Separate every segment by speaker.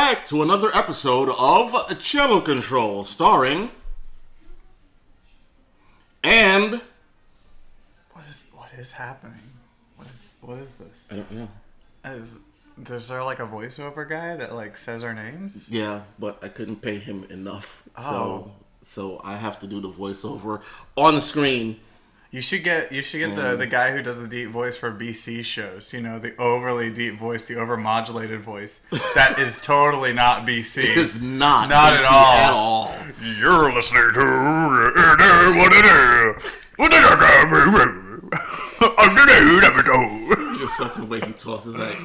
Speaker 1: back to another episode of Channel Control, starring and
Speaker 2: What is happening? What is this?
Speaker 1: I don't know.
Speaker 2: Is there like a voiceover guy that like says our names?
Speaker 1: Yeah, but I couldn't pay him enough,
Speaker 2: Oh.
Speaker 1: so I have to do the voiceover on the screen.
Speaker 2: You should get the guy who does the deep voice for BC shows. You know, the overly deep voice, the overmodulated voice. That is totally not BC.
Speaker 1: It is not
Speaker 2: Not
Speaker 1: BC
Speaker 2: at all.
Speaker 3: You're listening to what it is. What did I
Speaker 1: Yourself in the way he talks is like,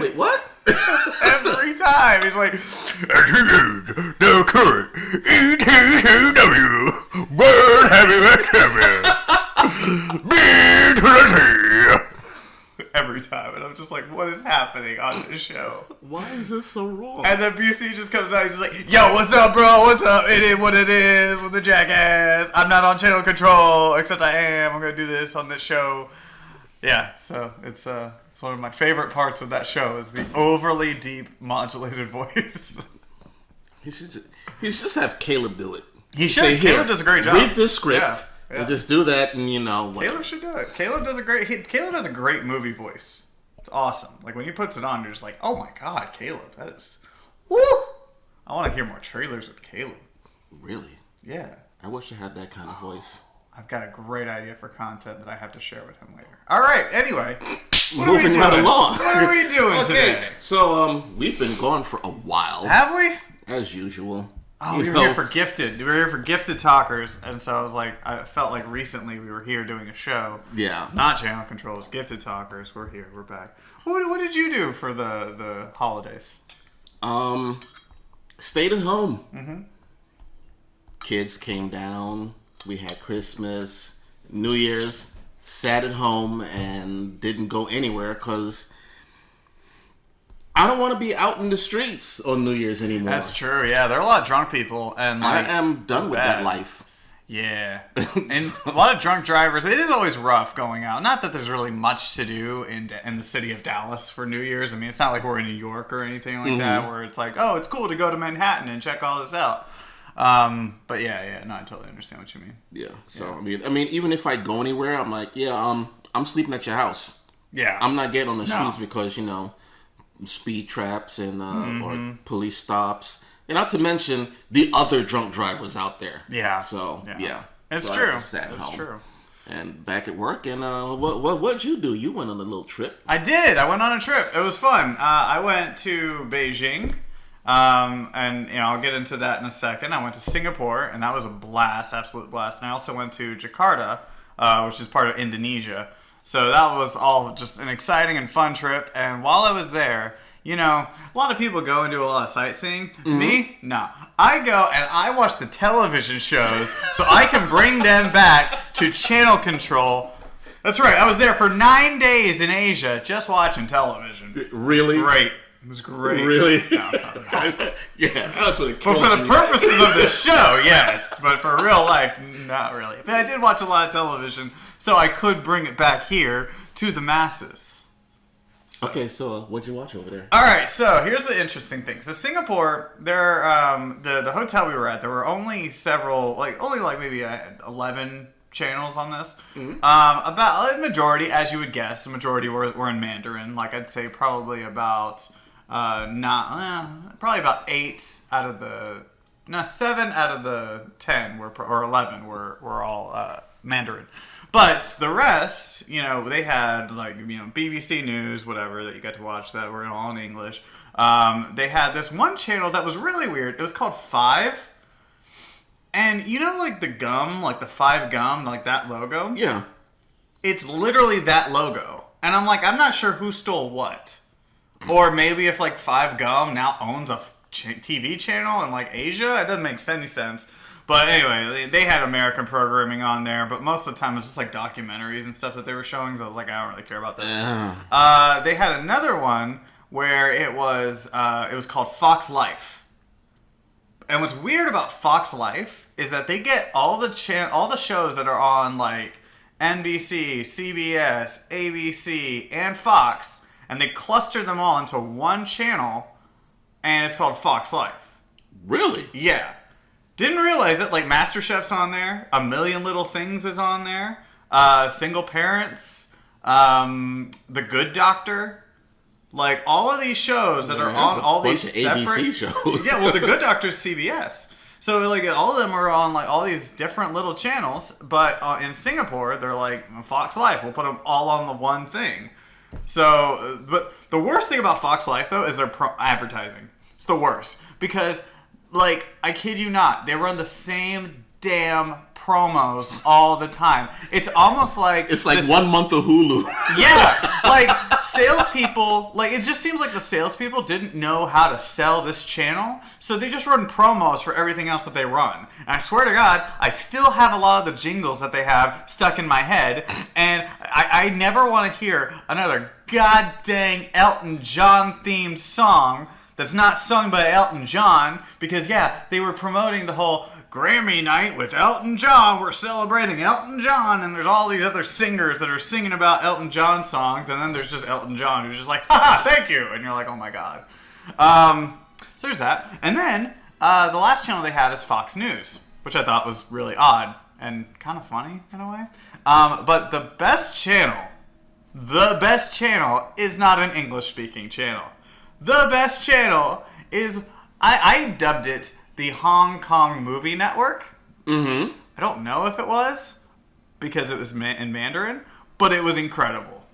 Speaker 1: wait, what?
Speaker 2: Every time he's like,
Speaker 3: the current ETCW World Heavyweight Champion. B to the T.
Speaker 2: every time, and I'm just like, what is happening on this show?
Speaker 1: Why is this so wrong?
Speaker 2: And then BC just comes out, he's just like, yo, what's up, bro? What's up? It is what it is with the jackass. I'm not on channel control, except I am. I'm gonna do this on this show. Yeah, so it's one of my favorite parts of that show is the overly deep modulated voice.
Speaker 1: He should just have Caleb do it.
Speaker 2: He should.
Speaker 1: Say,
Speaker 2: Caleb does a great job.
Speaker 1: Read the script.
Speaker 2: Yeah.
Speaker 1: And just do that, and whatever.
Speaker 2: Caleb should do it. Caleb has a great movie voice. It's awesome. Like when he puts it on, you're just like, oh my god, Caleb, that is, woo! I want to hear more trailers with Caleb.
Speaker 1: Really?
Speaker 2: Yeah.
Speaker 1: I wish I had that kind of voice.
Speaker 2: I've got a great idea for content that I have to share with him later. All right. Anyway,
Speaker 1: Moving right along.
Speaker 2: What are we doing today?
Speaker 1: So we've been gone for a while,
Speaker 2: Have we?
Speaker 1: as usual.
Speaker 2: Oh, we were here for Gifted. We were here for Gifted Talkers, and so I felt like recently we were here doing a show.
Speaker 1: Yeah.
Speaker 2: It's not Channel Control, it's Gifted Talkers. We're here. We're back. What did you do for the holidays?
Speaker 1: Stayed at home.
Speaker 2: Mm-hmm.
Speaker 1: Kids came down. We had Christmas, New Year's. Sat at home and didn't go anywhere because I don't want to be out in the streets on New Year's anymore.
Speaker 2: That's true. Yeah, there are a lot of drunk people, and
Speaker 1: I am done with that life.
Speaker 2: Yeah, and a lot of drunk drivers. It is always rough going out. Not that there's really much to do in the city of Dallas for New Year's. I mean, it's not like we're in New York or anything like that, where it's like, oh, it's cool to go to Manhattan and check all this out. But yeah, no, I totally understand what you mean.
Speaker 1: Yeah. So I mean, even if I go anywhere, I'm like, yeah, I'm sleeping at your house.
Speaker 2: Yeah,
Speaker 1: I'm not getting on the streets because speed traps and or police stops, and not to mention the other drunk drivers out there.
Speaker 2: Yeah.
Speaker 1: So yeah,
Speaker 2: it's
Speaker 1: so
Speaker 2: true.
Speaker 1: It's
Speaker 2: true.
Speaker 1: And back at work, and what'd you do? You went on a little trip.
Speaker 2: I did. I went on a trip. It was fun. I went to Beijing. And I'll get into that in a second. I went to Singapore, and that was a blast, absolute blast. And I also went to Jakarta, which is part of Indonesia. So that was all just an exciting and fun trip. And while I was there, a lot of people go and do a lot of sightseeing. Mm-hmm. Me? No. I go and I watch the television shows so I can bring them back to Channel Control. That's right. I was there for 9 days in Asia just watching television.
Speaker 1: Really?
Speaker 2: Great. It was great.
Speaker 1: Really?
Speaker 2: No.
Speaker 1: Yeah, that's what it
Speaker 2: But for the purposes of the show, yes. But for real life, not really. But I did watch a lot of television, so I could bring it back here to the masses. So.
Speaker 1: Okay, so what'd you watch over there?
Speaker 2: All right, so here's the interesting thing. So Singapore, the hotel we were at, there were only maybe 11 channels on this. Mm-hmm. About a majority, as you would guess, a majority were in Mandarin. Like I'd say probably about... probably about 7 out of the 10 or 11 were all Mandarin. But the rest, they had BBC News, whatever that you got to watch that were all in English. They had this one channel that was really weird. It was called Five. And like the gum, like the Five gum, like that logo?
Speaker 1: Yeah.
Speaker 2: It's literally that logo. And I'm like, I'm not sure who stole what. Or maybe if Five Gum now owns a TV channel in Asia, it doesn't make any sense. But anyway, they had American programming on there, but most of the time it was just documentaries and stuff that they were showing. So I was like, I don't really care about this. They had another one where it was called Fox Life. And what's weird about Fox Life is that they get all the shows that are on NBC, CBS, ABC, and Fox. And they clustered them all into one channel and it's called Fox Life.
Speaker 1: Really?
Speaker 2: Yeah. Didn't realize it. Like, MasterChef's on there. A Million Little Things is on there. Single Parents. The Good Doctor. Like, all of these shows that are on all these separate...
Speaker 1: ABC shows.
Speaker 2: Yeah, well, The Good Doctor's CBS. So, like, all of them are on, like, all these different little channels. But in Singapore, they're like, Fox Life. We'll put them all on the one thing. So, but the worst thing about Fox Life, though, is their advertising. It's the worst. Because, like, I kid you not, they run the same damn promos all the time. It's almost like...
Speaker 1: It's like 1 month of Hulu.
Speaker 2: Yeah! Like, salespeople... Like, it just seems like the salespeople didn't know how to sell this channel, so they just run promos for everything else that they run. And I swear to God, I still have a lot of the jingles that they have stuck in my head, and I never want to hear another god dang Elton John themed song that's not sung by Elton John, because yeah, they were promoting the whole Grammy night with Elton John. We're celebrating Elton John, and there's all these other singers that are singing about Elton John songs, and then there's just Elton John who's just like, haha, thank you, and you're like, oh my God. So there's that. And then the last channel they had is Fox News, which I thought was really odd and kind of funny in a way. But the best channel is not an English-speaking channel. The best channel is, I dubbed it the Hong Kong Movie Network.
Speaker 1: Mm-hmm.
Speaker 2: I don't know if it was, because it was in Mandarin, but it was incredible.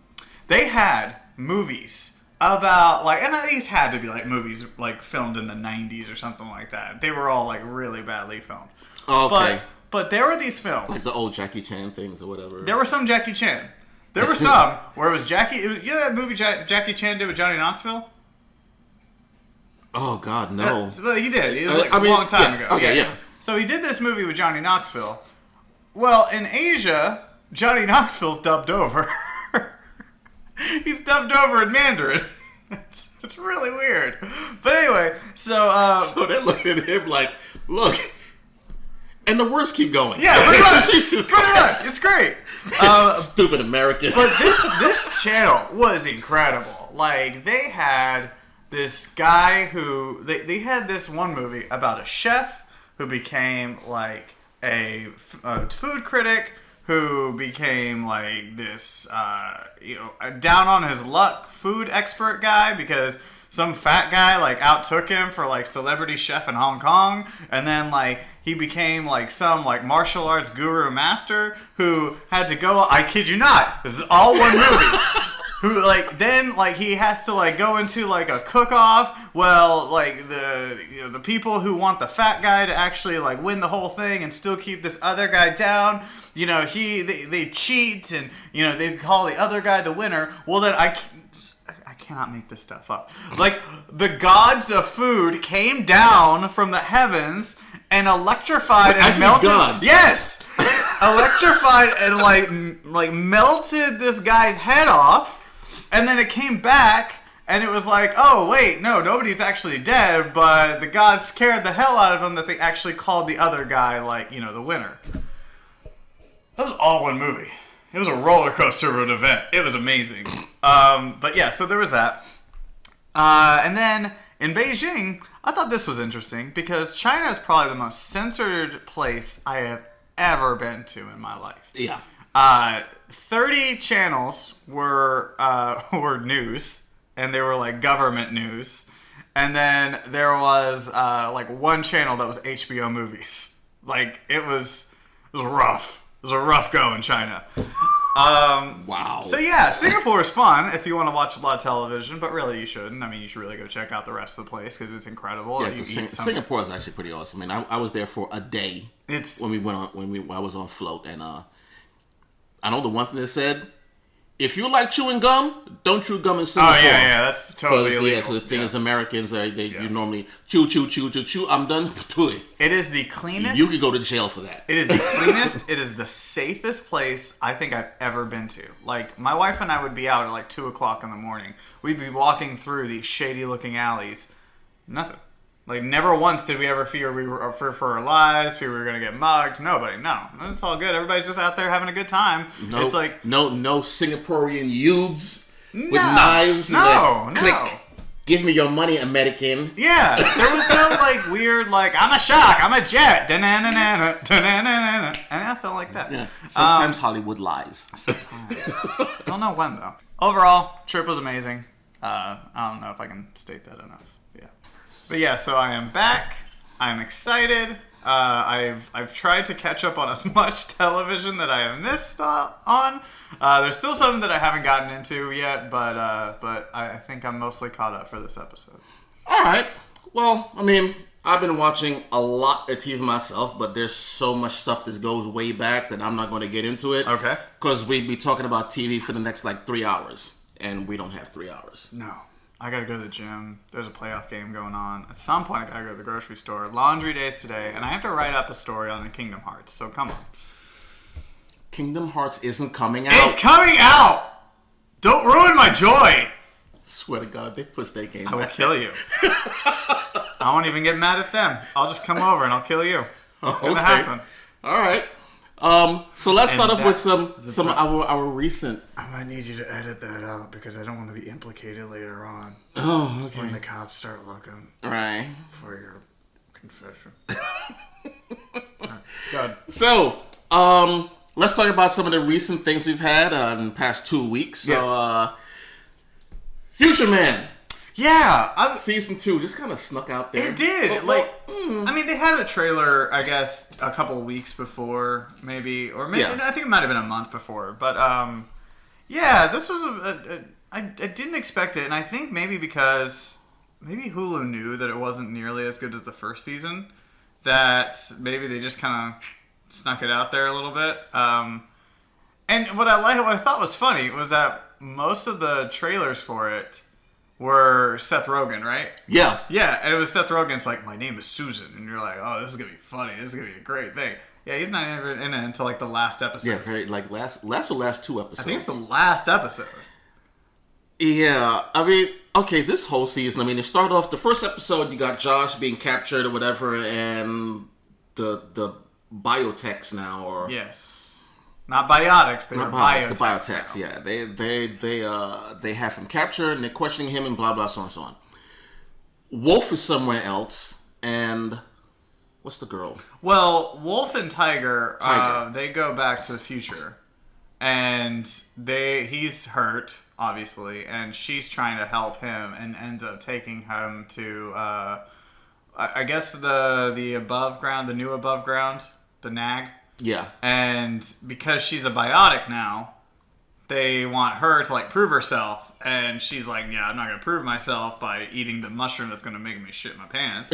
Speaker 2: They had movies about, like, and these had to be, like, movies, like, filmed in the 90s or something like that. They were all, like, really badly filmed.
Speaker 1: Okay.
Speaker 2: But there were these films.
Speaker 1: Like the old Jackie Chan things or whatever.
Speaker 2: There were some Jackie Chan. There were some where it was Jackie... you know that movie Jackie Chan did with Johnny Knoxville?
Speaker 1: Oh, God, no.
Speaker 2: Well, he did. It was like a long time ago.
Speaker 1: Okay, yeah.
Speaker 2: So he did this movie with Johnny Knoxville. Well, in Asia, Johnny Knoxville's dubbed over. He's dubbed over in Mandarin. It's really weird. But anyway, so...
Speaker 1: So they're looking at him like, look... And the words keep going.
Speaker 2: Yeah, pretty much. It's great.
Speaker 1: Stupid American.
Speaker 2: But this channel was incredible. Like, they had this guy who... They had this one movie about a chef who became, like, a food critic, who became, like, this, down on his luck food expert guy because... Some fat guy, like, outtook him for, like, celebrity chef in Hong Kong. And then, like, he became, like, some, like, martial arts guru master who had to go... I kid you not. This is all one movie. Who, like, then, like, he has to, like, go into, like, a cook-off. Well, like, the people who want the fat guy to actually, like, win the whole thing and still keep this other guy down... You know, they cheat and, you know, they call the other guy the winner. Well, then I cannot make this stuff up. Like, the gods of food came down from the heavens and electrified and melted. God. Yes! Electrified and, like melted this guy's head off. And then it came back and it was like, oh, wait, no, nobody's actually dead, but the gods scared the hell out of him that they actually called the other guy, like, you know, the winner. That was all one movie. It was a roller coaster of an event. It was amazing. But yeah, so there was that. And then in Beijing, I thought this was interesting because China is probably the most censored place I have ever been to in my life.
Speaker 1: Yeah.
Speaker 2: 30 channels were news, and they were like government news. And then there was like one channel that was HBO movies. Like it was rough. It was a rough go in China.
Speaker 1: Wow.
Speaker 2: So yeah, Singapore is fun if you want to watch a lot of television, but really you shouldn't. I mean, you should really go check out the rest of the place because it's incredible.
Speaker 1: Yeah, Singapore is actually pretty awesome. I mean, I was there for a day. I was on float, and I know the one thing they said: if you like chewing gum, don't chew gum in Singapore.
Speaker 2: Oh yeah, that's totally illegal.
Speaker 1: Yeah, because the thing is, Americans you normally chew. I'm done.
Speaker 2: It is the cleanest.
Speaker 1: You could go to jail for that.
Speaker 2: It is the cleanest. It is the safest place I think I've ever been to. Like my wife and I would be out at like 2:00 in the morning. We'd be walking through these shady-looking alleys. Nothing. Like never once did we ever fear we were for our lives, fear we were gonna get mugged. Nobody. No, it's all good. Everybody's just out there having a good time.
Speaker 1: No,
Speaker 2: it's like
Speaker 1: no Singaporean youths with knives.
Speaker 2: No.
Speaker 1: Click. Give me your money, American.
Speaker 2: Yeah, there was no like weird like I'm a shark, I'm a jet, da-na-na-na-na, da-na-na-na-na, and I felt like that.
Speaker 1: Yeah. Sometimes Hollywood lies.
Speaker 2: Sometimes. Don't know when though. Overall, trip was amazing. I don't know if I can state that enough. Yeah, but yeah, so I am back. I'm excited. I've tried to catch up on as much television that I have missed on. There's still something that I haven't gotten into yet, but I think I'm mostly caught up for this episode.
Speaker 1: All right. Well, I mean, I've been watching a lot of TV myself, but there's so much stuff that goes way back that I'm not going to get into it.
Speaker 2: Okay.
Speaker 1: Because we'd be talking about TV for the next, 3 hours, and we don't have 3 hours.
Speaker 2: No. I gotta go to the gym. There's a playoff game going on. At some point, I gotta go to the grocery store. Laundry day's today, and I have to write up a story on the Kingdom Hearts. So come on.
Speaker 1: Kingdom Hearts isn't coming out.
Speaker 2: It's coming out! Don't ruin my joy!
Speaker 1: Swear to God, they pushed that game.
Speaker 2: I will kill you. I won't even get mad at them. I'll just come over and I'll kill you. It's gonna happen.
Speaker 1: All right. So let's start off with some of our recent.
Speaker 2: I might need you to edit that out because I don't want to be implicated later on.
Speaker 1: Oh, okay.
Speaker 2: When the cops start looking
Speaker 1: Right.
Speaker 2: for your confession. Good.
Speaker 1: So, let's talk about some of the recent things we've had in the past 2 weeks. So,
Speaker 2: Yes.
Speaker 1: Future Man.
Speaker 2: Yeah,
Speaker 1: Season 2 just kind of snuck out there.
Speaker 2: it did. I mean, they had a trailer, I guess, a couple of weeks before, maybe, or maybe
Speaker 1: Yeah.
Speaker 2: I think it might have been a month before. But yeah, this was I didn't expect it, and I think maybe because maybe Hulu knew that it wasn't nearly as good as the first season, that maybe they just kind of snuck it out there a little bit. And what I thought was funny was that most of the trailers for it were Seth Rogen, right?
Speaker 1: Yeah.
Speaker 2: Yeah, and it was Seth Rogen's like, my name is Susan. And you're like, oh, this is going to be funny. This is going to be a great thing. Yeah, he's not even in it until like the last episode.
Speaker 1: Yeah, very last 2 episodes.
Speaker 2: I think it's the last episode.
Speaker 1: Yeah, I mean, okay, this whole season, I mean, it started off, the first episode, you got Josh being captured or whatever, and the biotechs now, or...
Speaker 2: Yes. Not biotics, they were
Speaker 1: biotics,
Speaker 2: biotechs.
Speaker 1: the biotechs, yeah. They have him captured, and they're questioning him, and blah, blah, so on and so on. Wolf is somewhere else, and... What's the girl?
Speaker 2: Well, Wolf and Tiger. They go back to the future. And he's hurt, obviously, and she's trying to help him and ends up taking him to, I guess, the above ground, the new above ground, the NAG.
Speaker 1: Yeah.
Speaker 2: And because she's a biotic now, they want her to, like, prove herself. And she's like, yeah, I'm not going to prove myself by eating the mushroom that's going to make me shit my pants.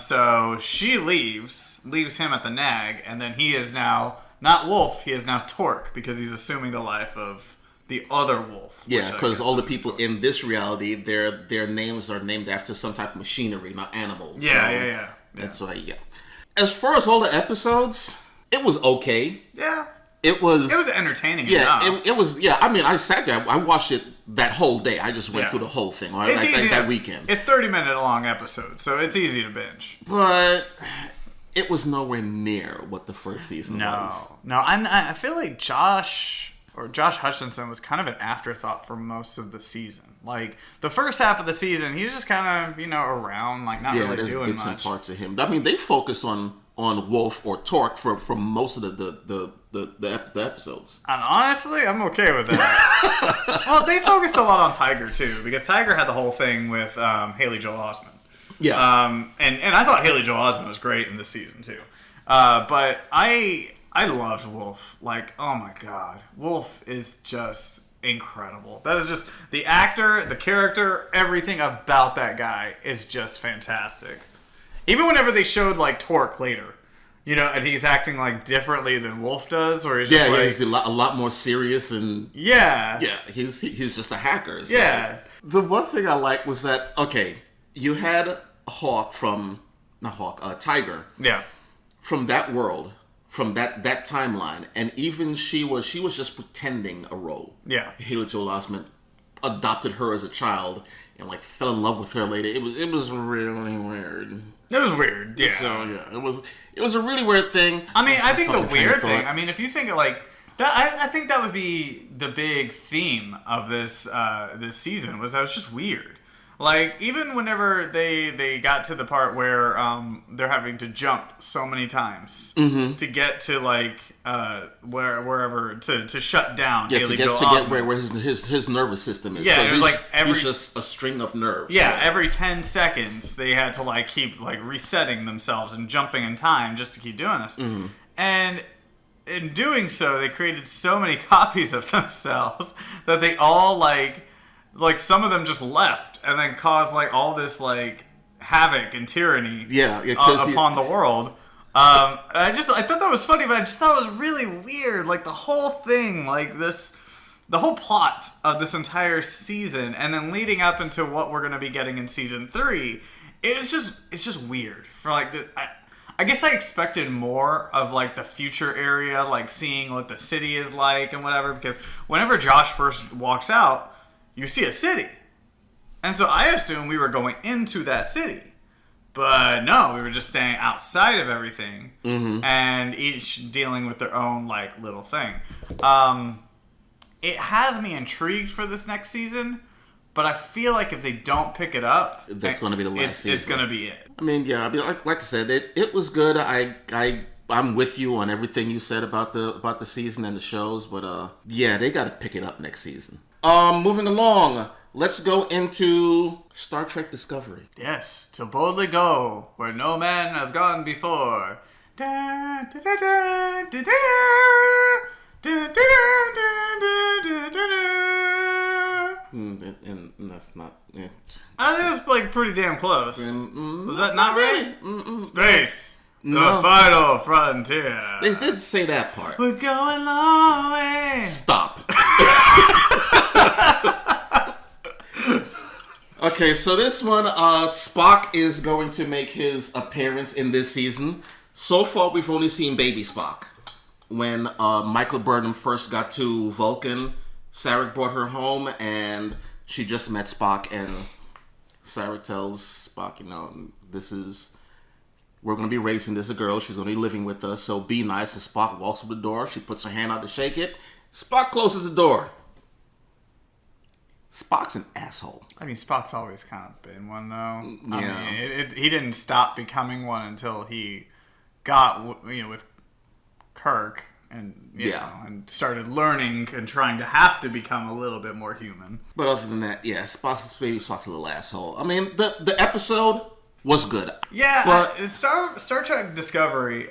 Speaker 2: So she leaves him at the NAG, and then he is now... Not Wolf, he is now Torque, because he's assuming the life of the other Wolf.
Speaker 1: Yeah, because all the people in this reality, their names are named after some type of machinery, not animals.
Speaker 2: Yeah,
Speaker 1: so
Speaker 2: yeah.
Speaker 1: That's why, yeah. As far as all the episodes, it was okay.
Speaker 2: Yeah.
Speaker 1: It was
Speaker 2: entertaining
Speaker 1: yeah,
Speaker 2: enough.
Speaker 1: it was, yeah, I mean, I sat there, I watched it that whole day. I just went
Speaker 2: Yeah.
Speaker 1: through the whole thing,
Speaker 2: It's easy
Speaker 1: that weekend.
Speaker 2: It's 30-minute long episodes, so it's easy to binge.
Speaker 1: But... It was nowhere near what the first season was.
Speaker 2: No, I feel like Josh Hutcherson was kind of an afterthought for most of the season. Like, the first half of the season, he was just kind of, around, like, not really doing
Speaker 1: bits
Speaker 2: much.
Speaker 1: and parts of him. I mean, they focused on Wolf or Torque for most of the episodes.
Speaker 2: And honestly, I'm okay with that. Well, they focused a lot on Tiger, too, because Tiger had the whole thing with Haley Joel Osment.
Speaker 1: Yeah.
Speaker 2: And I thought Haley Joel Osment was great in this season too. But I loved Wolf. Like, oh my god. Wolf is just incredible. That is just the actor, the character, everything about that guy is just fantastic. Even whenever they showed like Torque later, and he's acting like differently than Wolf does, or he's just
Speaker 1: he's a lot more serious and
Speaker 2: yeah,
Speaker 1: he's just a hacker. So.
Speaker 2: Yeah.
Speaker 1: The one thing I liked was that you had Tiger.
Speaker 2: Yeah.
Speaker 1: From that world, from that timeline, and even she was just pretending a role.
Speaker 2: Yeah.
Speaker 1: Haley Joel Osment adopted her as a child and like fell in love with her later. It was really weird.
Speaker 2: It was weird. Yeah.
Speaker 1: So it was a really weird thing.
Speaker 2: I mean, I think the weird thing. I mean, if you think of like that, I think that would be the big theme of this season was that it was just weird. Like, even whenever they got to the part where they're having to jump so many times to get to, like, wherever, to shut down Haley Joel
Speaker 1: to
Speaker 2: Osment.
Speaker 1: get where his nervous system is.
Speaker 2: Yeah, it was like
Speaker 1: he's just a string of nerves.
Speaker 2: Yeah, every 10 seconds they had to, like, keep, like, resetting themselves and jumping in time just to keep doing this. And in doing so, they created so many copies of themselves that they all, like some of them just left and then caused, like, all this, like, havoc and tyranny upon the world. I thought that was funny, but I just thought it was really weird. Like, the whole thing, like, the whole plot of this entire season, and then leading up into what we're going to be getting in season 3, it's just weird. For, like, I guess I expected more of, like, the future area, like, seeing what the city is like and whatever, because whenever Josh first walks out, you see a city. And so I assumed we were going into that city. But no, we were just staying outside of everything and each dealing with their own, like, little thing. It has me intrigued for this next season, but I feel like if they don't pick it up,
Speaker 1: that's going to be the last season.
Speaker 2: It's going to be it.
Speaker 1: I mean, yeah, like I said, it was good. I'm with you on everything you said about the season and the shows, but yeah, they got to pick it up next season. Moving along, let's go into Star Trek Discovery.
Speaker 2: Yes, to boldly go where no man has gone before. And
Speaker 1: that's not. Yeah.
Speaker 2: I think it's, like, pretty damn close. Was that not right? Space.
Speaker 1: No.
Speaker 2: The final frontier.
Speaker 1: They did say that part.
Speaker 2: We're going long way.
Speaker 1: Stop. Okay, so this one, Spock is going to make his appearance in this season. So far, we've only seen baby Spock. When Michael Burnham first got to Vulcan, Sarek brought her home, and she just met Spock, and Sarek tells Spock, we're going to be raising this girl. She's going to be living with us, so be nice. And Spock walks up the door. She puts her hand out to shake it. Spock closes the door. Spock's an asshole.
Speaker 2: I mean, Spock's always kind of been one, though.
Speaker 1: Yeah.
Speaker 2: I mean, he didn't stop becoming one until he got, with Kirk and, you know, and started learning and trying to have to become a little bit more human.
Speaker 1: But other than that, yeah, Spock's a little asshole. I mean, the episode was good.
Speaker 2: Yeah,
Speaker 1: but
Speaker 2: Star Trek Discovery,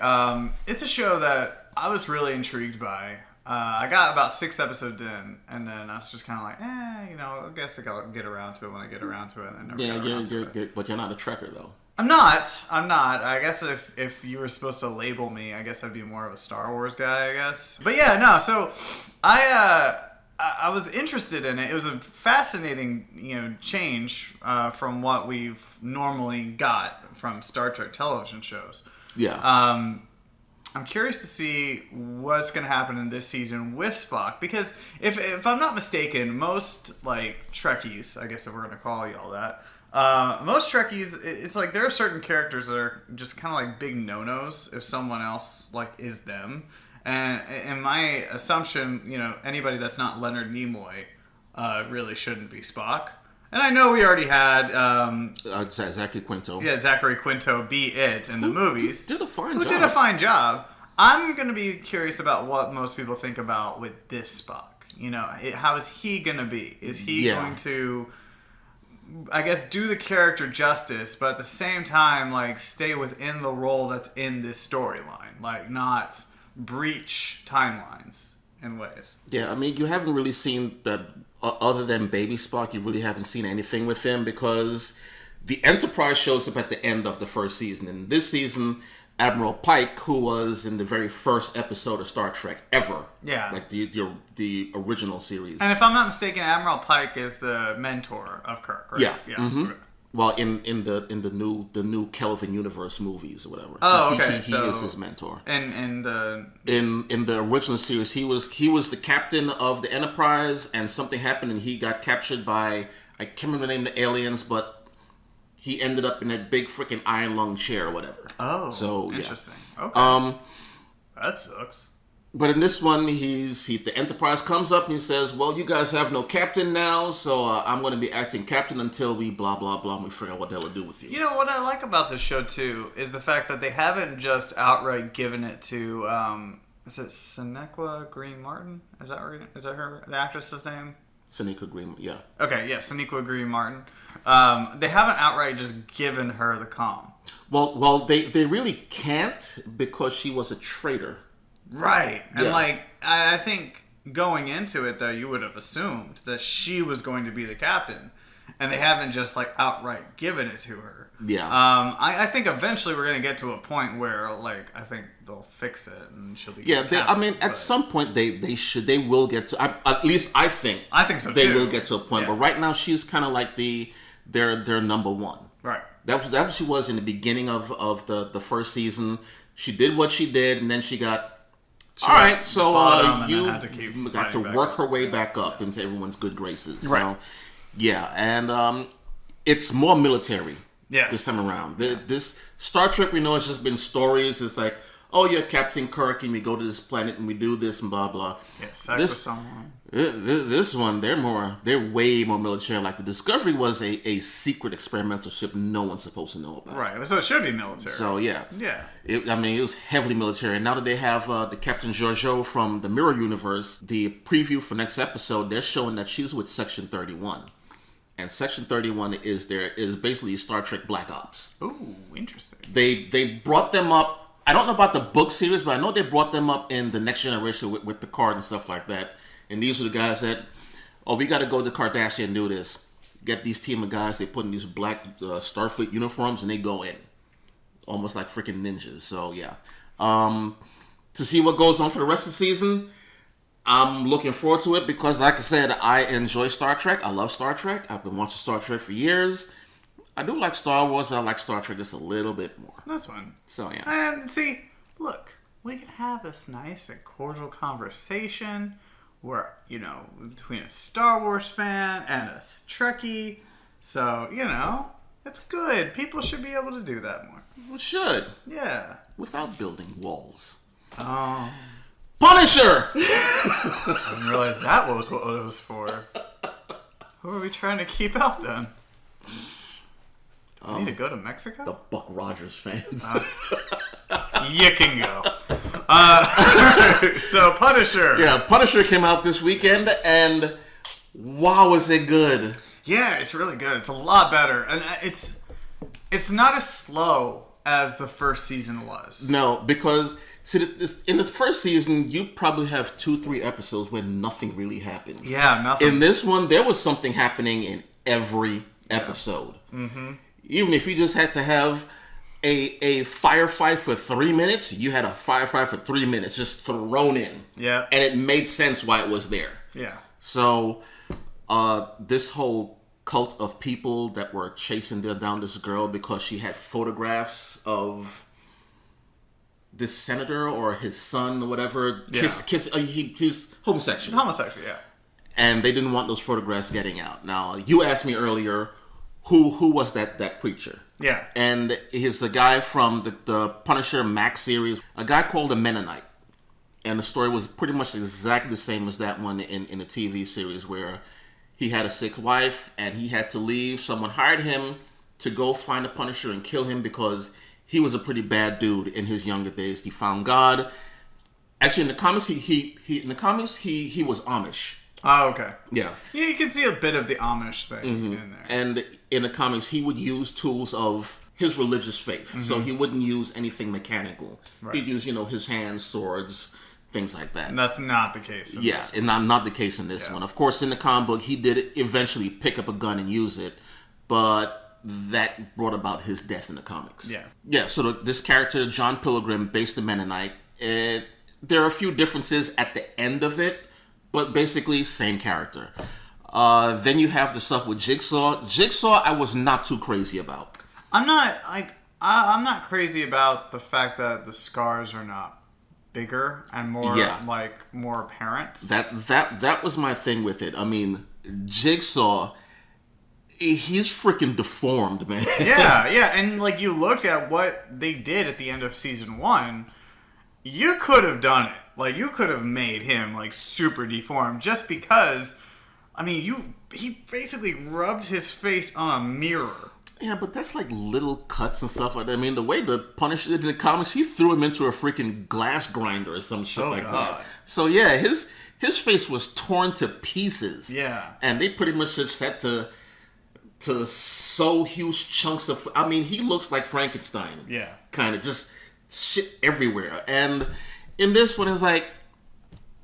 Speaker 2: it's a show that I was really intrigued by. I got about 6 episodes in, and then I was just kind of like, I guess I'll get around to it when I get around to it. And I never got around to it.
Speaker 1: But you're not a Trekker, though.
Speaker 2: I'm not. I guess if you were supposed to label me, I guess I'd be more of a Star Wars guy, I guess. But yeah, no, so I was interested in it. It was a fascinating, change from what we've normally got from Star Trek television shows.
Speaker 1: Yeah.
Speaker 2: I'm curious to see what's going to happen in this season with Spock, because if I'm not mistaken, most, like, Trekkies, I guess if we're going to call y'all that, most Trekkies, it's like there are certain characters that are just kind of like big no-nos if someone else, like, is them. And in my assumption, anybody that's not Leonard Nimoy really shouldn't be Spock. And I know we already had
Speaker 1: Zachary Quinto.
Speaker 2: Yeah, Zachary Quinto be it in the movies.
Speaker 1: Did a fine
Speaker 2: job. Who did a fine job. I'm going to be curious about what most people think about with this Spock. How is he going to be? Is he going to, I guess, do the character justice, but at the same time, like, stay within the role that's in this storyline? Like, not breach timelines in ways.
Speaker 1: Yeah, I mean, you haven't really seen that. Other than Baby Spock, you really haven't seen anything with him, because the Enterprise shows up at the end of the first season. And this season, Admiral Pike, who was in the very first episode of Star Trek ever. Yeah. Like the original series.
Speaker 2: And if I'm not mistaken, Admiral Pike is the mentor of Kirk, right?
Speaker 1: Yeah. Mm-hmm. Well, in the new Kelvin universe movies or whatever.
Speaker 2: Oh, okay.
Speaker 1: He is his mentor.
Speaker 2: In the
Speaker 1: original series, he was the captain of the Enterprise, and something happened, and he got captured by, I can't remember the name of the aliens, but he ended up in that big freaking iron lung chair or whatever.
Speaker 2: Oh,
Speaker 1: so
Speaker 2: interesting. Yeah. Okay.
Speaker 1: That
Speaker 2: sucks.
Speaker 1: But in this one, the Enterprise comes up and he says, "Well, you guys have no captain now, so I'm going to be acting captain until we blah blah blah. And we figure out what the hell to do with you."
Speaker 2: You know what I like about this show too is the fact that they haven't just outright given it to is it Sonequa Green Martin? Is that right? Is that her, the actress's name?
Speaker 1: Sonequa Green, yeah.
Speaker 2: Okay, yeah, Sonequa Green Martin. They haven't outright just given her the comm.
Speaker 1: Well, they really can't because she was a traitor.
Speaker 2: Right. And
Speaker 1: Yeah.
Speaker 2: like I think going into it though, you would have assumed that she was going to be the captain. And they haven't just like outright given it to her.
Speaker 1: Yeah.
Speaker 2: I think eventually we're gonna get to a point where like I think they'll fix it and she'll be
Speaker 1: Yeah,
Speaker 2: captain,
Speaker 1: at
Speaker 2: but-
Speaker 1: some point they will get to. At least I think
Speaker 2: so
Speaker 1: they
Speaker 2: too.
Speaker 1: will get to a point.
Speaker 2: Yeah.
Speaker 1: But right now she's kind of like their number one.
Speaker 2: Right.
Speaker 1: That was what she was in the beginning of the first season. She did what she did, and then she got. All right, so
Speaker 2: bottom and
Speaker 1: you
Speaker 2: then had to keep
Speaker 1: got to
Speaker 2: fighting back
Speaker 1: work
Speaker 2: up.
Speaker 1: her way back up into everyone's good graces.
Speaker 2: Right.
Speaker 1: So, yeah, and it's more military.
Speaker 2: Yes.
Speaker 1: This time around, this Star Trek we know has just been stories. It's like, oh, you're Captain Kirk, and we go to this planet and we do this and blah blah.
Speaker 2: Yeah, sex with someone.
Speaker 1: This one, they're way more military. Like the Discovery was a secret experimental ship no one's supposed to know about.
Speaker 2: Right. So it should be military.
Speaker 1: So yeah,
Speaker 2: Yeah.
Speaker 1: it was heavily military. And now that they have the Captain Georgiou from the Mirror Universe, the preview for next episode, they're showing that she's with Section 31, and Section 31 is basically Star Trek Black Ops.
Speaker 2: Ooh, interesting.
Speaker 1: They brought them up. I don't know about the book series, but I know they brought them up in the Next Generation with Picard and stuff like that. And these are the guys that, oh, we got to go to Cardassian and do this. Get these team of guys, they put in these black Starfleet uniforms, and they go in. Almost like freaking ninjas. So, yeah. To see what goes on for the rest of the season, I'm looking forward to it because, like I said, I enjoy Star Trek. I love Star Trek. I've been watching Star Trek for years. I do like Star Wars, but I like Star Trek just a little bit more.
Speaker 2: That's fun.
Speaker 1: So, yeah.
Speaker 2: And see, look, we can have this nice and cordial conversation where, you know, between a Star Wars fan and a Trekkie. So, you know, it's good. People should be able to do that more.
Speaker 1: We should.
Speaker 2: Yeah.
Speaker 1: Without building walls.
Speaker 2: Oh.
Speaker 1: Punisher!
Speaker 2: I didn't realize that was what it was for. Who are we trying to keep out then? We need to go to Mexico?
Speaker 1: The Buck Rogers fans.
Speaker 2: You can go. So Punisher.
Speaker 1: Yeah, Punisher came out this weekend, and wow, was it good.
Speaker 2: Yeah, it's really good. It's a lot better. And it's not as slow as the first season was.
Speaker 1: No, because see, in the first season, you probably have 2-3 episodes where nothing really happens.
Speaker 2: Yeah, nothing.
Speaker 1: In this one, there was something happening in every episode. Yeah. Mm-hmm. Even if you just had to have a firefight for 3 minutes, you had a firefight for 3 minutes just thrown in.
Speaker 2: Yeah.
Speaker 1: And it made sense why it was there.
Speaker 2: Yeah.
Speaker 1: So, this whole cult of people that were chasing down this girl because she had photographs of this senator or his son or whatever.
Speaker 2: Yeah.
Speaker 1: He's homosexual.
Speaker 2: Homosexual, yeah.
Speaker 1: And they didn't want those photographs getting out. Now, you asked me earlier, who was that preacher?
Speaker 2: Yeah.
Speaker 1: And he's a guy from the Punisher Max series, a guy called a Mennonite. And the story was pretty much exactly the same as that one in the TV series where he had a sick wife and he had to leave. Someone hired him to go find the Punisher and kill him because he was a pretty bad dude in his younger days. He found God. Actually, in the comics, he was Amish.
Speaker 2: Oh, okay.
Speaker 1: Yeah.
Speaker 2: Yeah, you can see a bit of the Amish thing in there.
Speaker 1: And in the comics, he would use tools of his religious faith. So he wouldn't use anything mechanical.
Speaker 2: Right.
Speaker 1: He'd use, his hands, swords, things like that.
Speaker 2: And that's not the case.
Speaker 1: Yeah, and not the case in this one. Of course, in the comic book, he did eventually pick up a gun and use it, but that brought about his death in the comics.
Speaker 2: Yeah.
Speaker 1: Yeah, so this character, John Pilgrim, based in Mennonite, there are a few differences at the end of it, but basically, same character. Then you have the stuff with Jigsaw. Jigsaw, I was not too crazy about.
Speaker 2: I'm not crazy about the fact that the scars are not bigger and more more apparent.
Speaker 1: That was my thing with it. I mean, Jigsaw, he's freaking deformed, man.
Speaker 2: Yeah, and you look at what they did at the end of season 1, you could have done it. Like, you could have made him, like, super deformed just because, I mean, he basically rubbed his face on a mirror.
Speaker 1: Yeah, but that's like little cuts and stuff like that. I mean, the way the Punisher did in the comics, he threw him into a freaking glass grinder or some shit that. So yeah, his face was torn to pieces.
Speaker 2: Yeah.
Speaker 1: And they pretty much just had to sew huge chunks of... I mean, he looks like Frankenstein.
Speaker 2: Yeah.
Speaker 1: Kind of just shit everywhere. And in this one, it's like,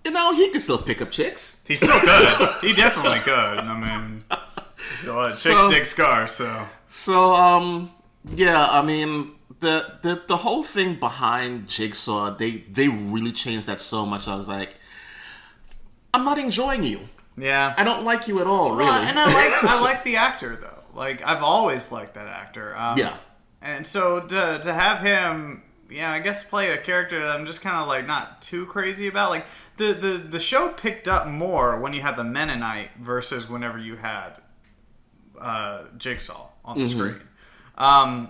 Speaker 1: you know, he can still pick up chicks.
Speaker 2: He's still good. He definitely could. I mean, chicks dig scars, so...
Speaker 1: So, yeah, I mean, the whole thing behind Jigsaw, they really changed that so much. I was like, I'm not enjoying you.
Speaker 2: Yeah.
Speaker 1: I don't like you at all, really.
Speaker 2: Well, and I like the actor, though. Like, I've always liked that actor.
Speaker 1: Yeah.
Speaker 2: And so to have him, I guess play a character that I'm just kind of, like, not too crazy about. Like, the show picked up more when you had the Mennonite versus whenever you had Jigsaw on the screen. I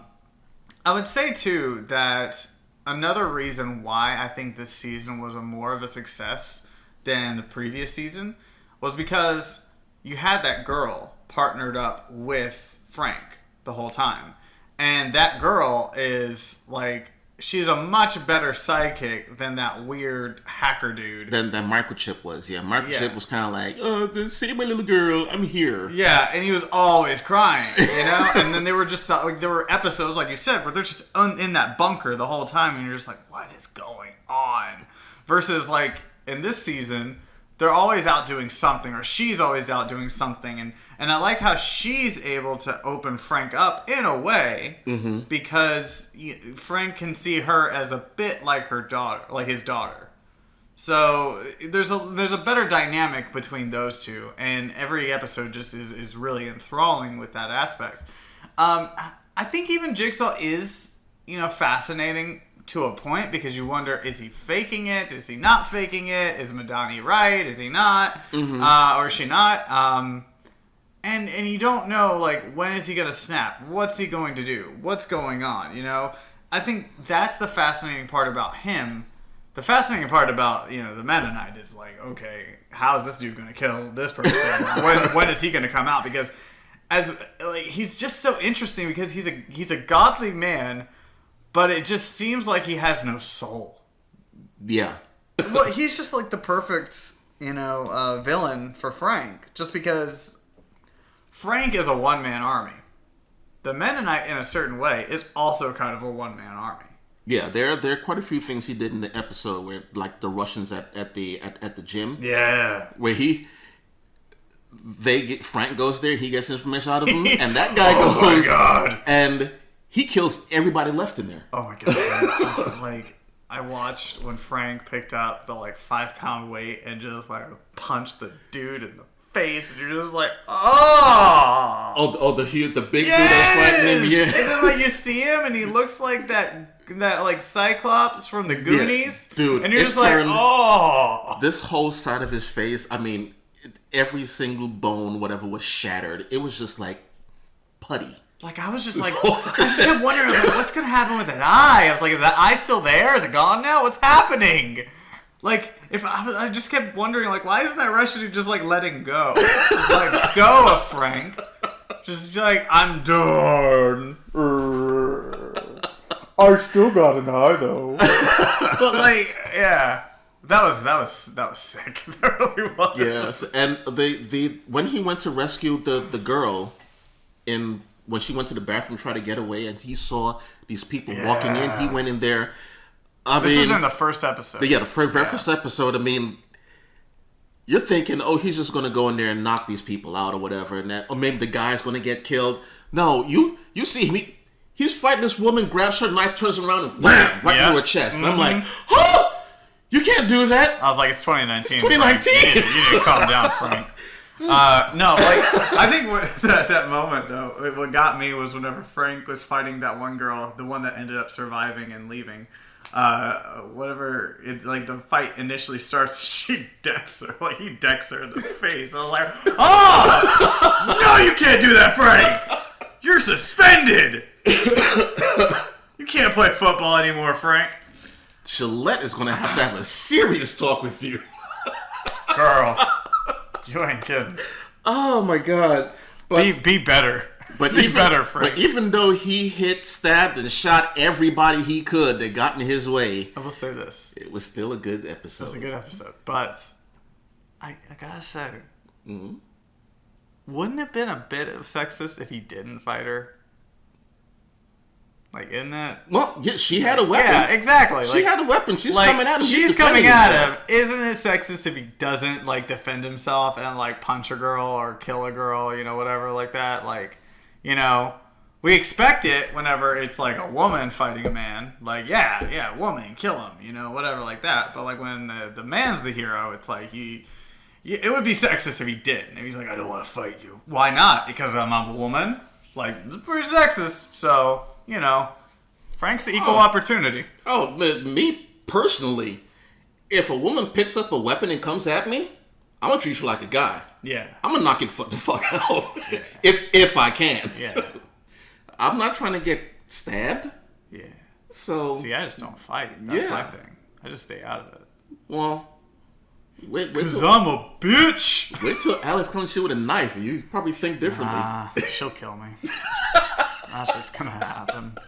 Speaker 2: would say too that another reason why I think this season was more of a success than the previous season was because you had that girl partnered up with Frank the whole time, and that girl is like, she's a much better sidekick than that weird hacker dude.
Speaker 1: Than Microchip was. Yeah, Microchip was kind of like, oh, save my little girl, I'm here.
Speaker 2: Yeah, and he was always crying, you know? And then they were just, like, there were episodes, like you said, where they're just in that bunker the whole time, and you're just like, what is going on? Versus, like, in this season, they're always out doing something, or she's always out doing something, and I like how she's able to open Frank up in a way, because Frank can see her as a bit like her daughter, like his daughter. So there's a better dynamic between those two, and every episode just is really enthralling with that aspect. I think even Jigsaw is, fascinating to a point, because you wonder, is he faking it? Is he not faking it? Is Madani right? Is he not? Or is she not? And you don't know, like, when is he going to snap? What's he going to do? What's going on? I think that's the fascinating part about him. The fascinating part about, the Mennonite is like, okay, how is this dude going to kill this person? when is he going to come out? Because he's just so interesting, because he's a godly man, but it just seems like he has no soul.
Speaker 1: Yeah.
Speaker 2: Well, he's just like the perfect, villain for Frank. Just because Frank is a one-man army. The Mennonite, in a certain way, is also kind of a one-man army.
Speaker 1: Yeah, there are quite a few things he did in the episode where, like, the Russians at the gym.
Speaker 2: Yeah.
Speaker 1: Where Frank goes there, he gets information out of him, and that guy goes.
Speaker 2: Oh my God.
Speaker 1: And he kills everybody left in there.
Speaker 2: Oh my God. Just like, I watched when Frank picked up the 5-pound weight and just punched the dude in the face, and you're just like, oh,
Speaker 1: the big dude that was fighting him, yeah.
Speaker 2: And then you see him, and he looks like that Cyclops from the Goonies,
Speaker 1: yeah. Dude.
Speaker 2: And you're just like, oh.
Speaker 1: This whole side of his face, I mean, every single bone, whatever, was shattered. It was just like putty.
Speaker 2: Like, I was just like, I just kept wondering, what's going to happen with that eye? I was like, is that eye still there? Is it gone now? What's happening? Like, I just kept wondering, why isn't that Russian dude just, letting go? Just go of Frank. Just be like, I'm done. I still got an eye, though. But, yeah. That was sick. That really was.
Speaker 1: Yes, and when he went to rescue the girl when she went to the bathroom to try to get away, and he saw these people walking in, he went in there.
Speaker 2: This was in the first episode.
Speaker 1: Yeah, the very first episode. I mean, you're thinking, oh, he's just going to go in there and knock these people out or whatever, or maybe the guy's going to get killed. No, you see him. He's fighting this woman, grabs her knife, turns around, and wham, right through her chest. And I'm like, oh, you can't do that.
Speaker 2: I was like, it's 2019.
Speaker 1: It's 2019.
Speaker 2: You need to calm down, Frank. No, I think that moment, though, what got me was whenever Frank was fighting that one girl, the one that ended up surviving and leaving. The fight initially starts, she decks her, he decks her in the face. I was like, oh, no, you can't do that, Frank. You're suspended. You can't play football anymore, Frank.
Speaker 1: Gillette is going to have a serious talk with you.
Speaker 2: Girl, you ain't kidding.
Speaker 1: Oh my God. But,
Speaker 2: Be better.
Speaker 1: But
Speaker 2: Be better, Frank.
Speaker 1: But even though he hit, stabbed, and shot everybody he could that got in his way,
Speaker 2: I will say this.
Speaker 1: it was still a good episode.
Speaker 2: It was a good episode. But I gotta say, wouldn't it have been a bit of sexist if he didn't fight her? Like, isn't that...
Speaker 1: Well, yeah, she had a weapon.
Speaker 2: Yeah, exactly.
Speaker 1: She had a weapon. She's coming at him.
Speaker 2: She's coming at him. Isn't it sexist if he doesn't, like, defend himself and, like, punch a girl or kill a girl, you know, whatever like that? Like, you know, we expect it whenever it's, like, a woman fighting a man. Like, yeah, woman, kill him, you know, whatever like that. But, like, when the man's the hero, it's like, it would be sexist if he didn't. If he's like, I don't want to fight you. Why not? Because I'm a woman? Like, it's pretty sexist. So... You know, Frank's the equal opportunity.
Speaker 1: Oh, me personally, if a woman picks up a weapon and comes at me, I'm gonna treat you like a guy.
Speaker 2: Yeah.
Speaker 1: I'm gonna knock it the fuck out. Yeah. If I can.
Speaker 2: Yeah.
Speaker 1: I'm not trying to get stabbed.
Speaker 2: Yeah.
Speaker 1: So.
Speaker 2: See, I just don't fight. That's my thing. I just stay out of it.
Speaker 1: Well. Wait
Speaker 2: Because
Speaker 1: till,
Speaker 2: I'm a bitch.
Speaker 1: Wait till Alex comes to you with a knife. You probably think differently.
Speaker 2: She'll kill me. That's just gonna happen.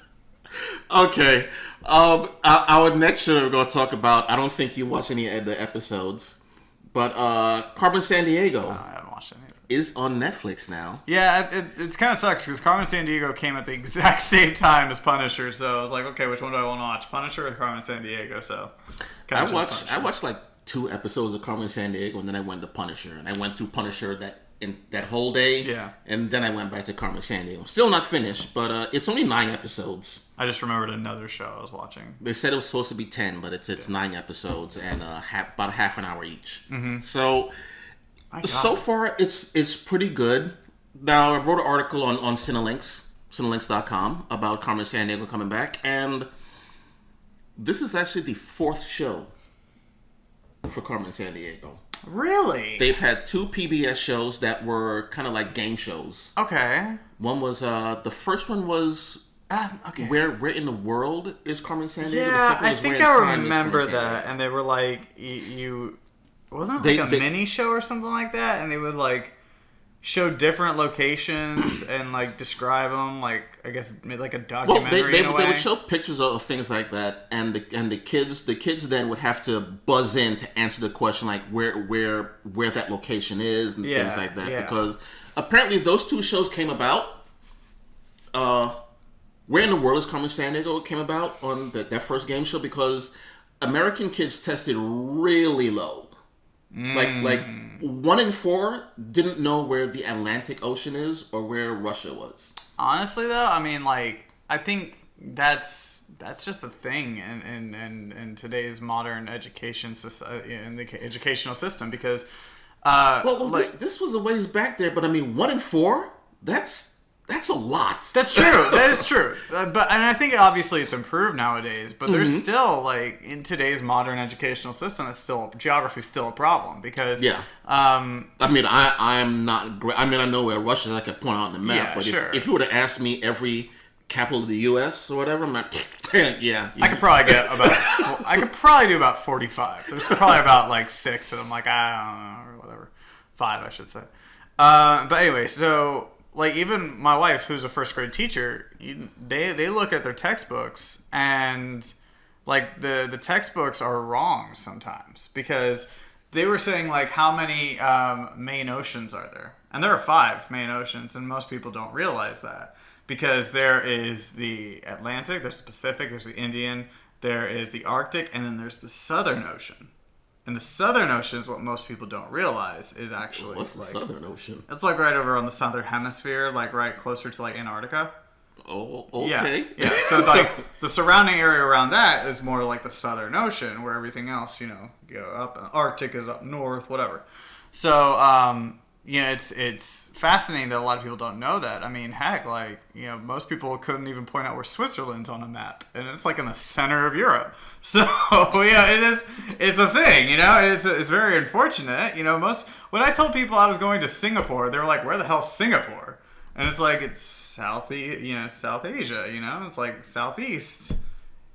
Speaker 1: Okay. Our next show we're gonna talk about. I don't think you watch any of the episodes, but Carmen Sandiego
Speaker 2: I haven't watched any of it.
Speaker 1: is on Netflix now.
Speaker 2: Yeah, it kind of sucks because Carmen Sandiego came at the exact same time as Punisher, so I was like, okay, which one do I want to watch, Punisher or Carmen Sandiego? So
Speaker 1: I watched like 2 episodes of Carmen Sandiego, and then I went to Punisher, and I went through Punisher that whole day.
Speaker 2: Yeah.
Speaker 1: And then I went back to Carmen Sandiego. Still not finished, but it's only 9 episodes.
Speaker 2: I just remembered another show I was watching.
Speaker 1: They said it was supposed to be 10, but it's 9 episodes and about half an hour each. Mm-hmm. So far it's pretty good. Now I wrote an article on Cinelinks.com about Carmen Sandiego coming back, and this is actually the 4th show for Carmen Sandiego.
Speaker 2: Really?
Speaker 1: They've had 2 PBS shows that were kind of like game shows.
Speaker 2: Okay.
Speaker 1: One was the first one was
Speaker 2: okay.
Speaker 1: Where in the world is Carmen Sandiego?
Speaker 2: Yeah, I think I remember that. And they were like, you wasn't it like a mini show or something like that? And they would like show different locations and like describe them, like I guess like a documentary in a way.
Speaker 1: They would show pictures of things like that, and the kids then would have to buzz in to answer the question like where that location is and things like that, because apparently those 2 shows came about. Where in the world is Carmen Sandiego came about on that first game show because American kids tested really low. Like 1 in 4 didn't know where the Atlantic Ocean is or where Russia was.
Speaker 2: Honestly, though, I mean, like I think that's just a thing in today's modern education in the educational system because
Speaker 1: this was a ways back there, but I mean 1 in 4 that's a lot.
Speaker 2: That's true. That is true. And I think obviously it's improved nowadays, but there's still like in today's modern educational system, geography's still a problem because
Speaker 1: I mean I'm not great. I mean I know where Russia is. I could point out on the map, but if you were to ask me every capital of the U.S. or whatever, I'm like I
Speaker 2: could probably do about 45. There's probably about like 6 that I'm like I don't know or whatever, 5 I should say. But anyway, so. Like, even my wife, who's a first grade teacher, they look at their textbooks, and, like, the textbooks are wrong sometimes. Because they were saying, like, how many main oceans are there? And there are 5 main oceans, and most people don't realize that. Because there is the Atlantic, there's the Pacific, there's the Indian, there is the Arctic, and then there's the Southern Ocean. And the Southern Ocean is what most people don't realize is actually...
Speaker 1: What's the Southern Ocean?
Speaker 2: It's like right over on the Southern Hemisphere, like right closer to like Antarctica.
Speaker 1: Oh, okay.
Speaker 2: Yeah. So like the surrounding area around that is more like the Southern Ocean, where everything else, go up. Arctic is up north, whatever. So, it's fascinating that a lot of people don't know that. I mean, heck, like, most people couldn't even point out where Switzerland's on a map, and it's like in the center of Europe. So, it's a thing, it's very unfortunate. When I told people I was going to Singapore, they were like, where the hell's Singapore? And it's like, it's South Asia, it's like southeast.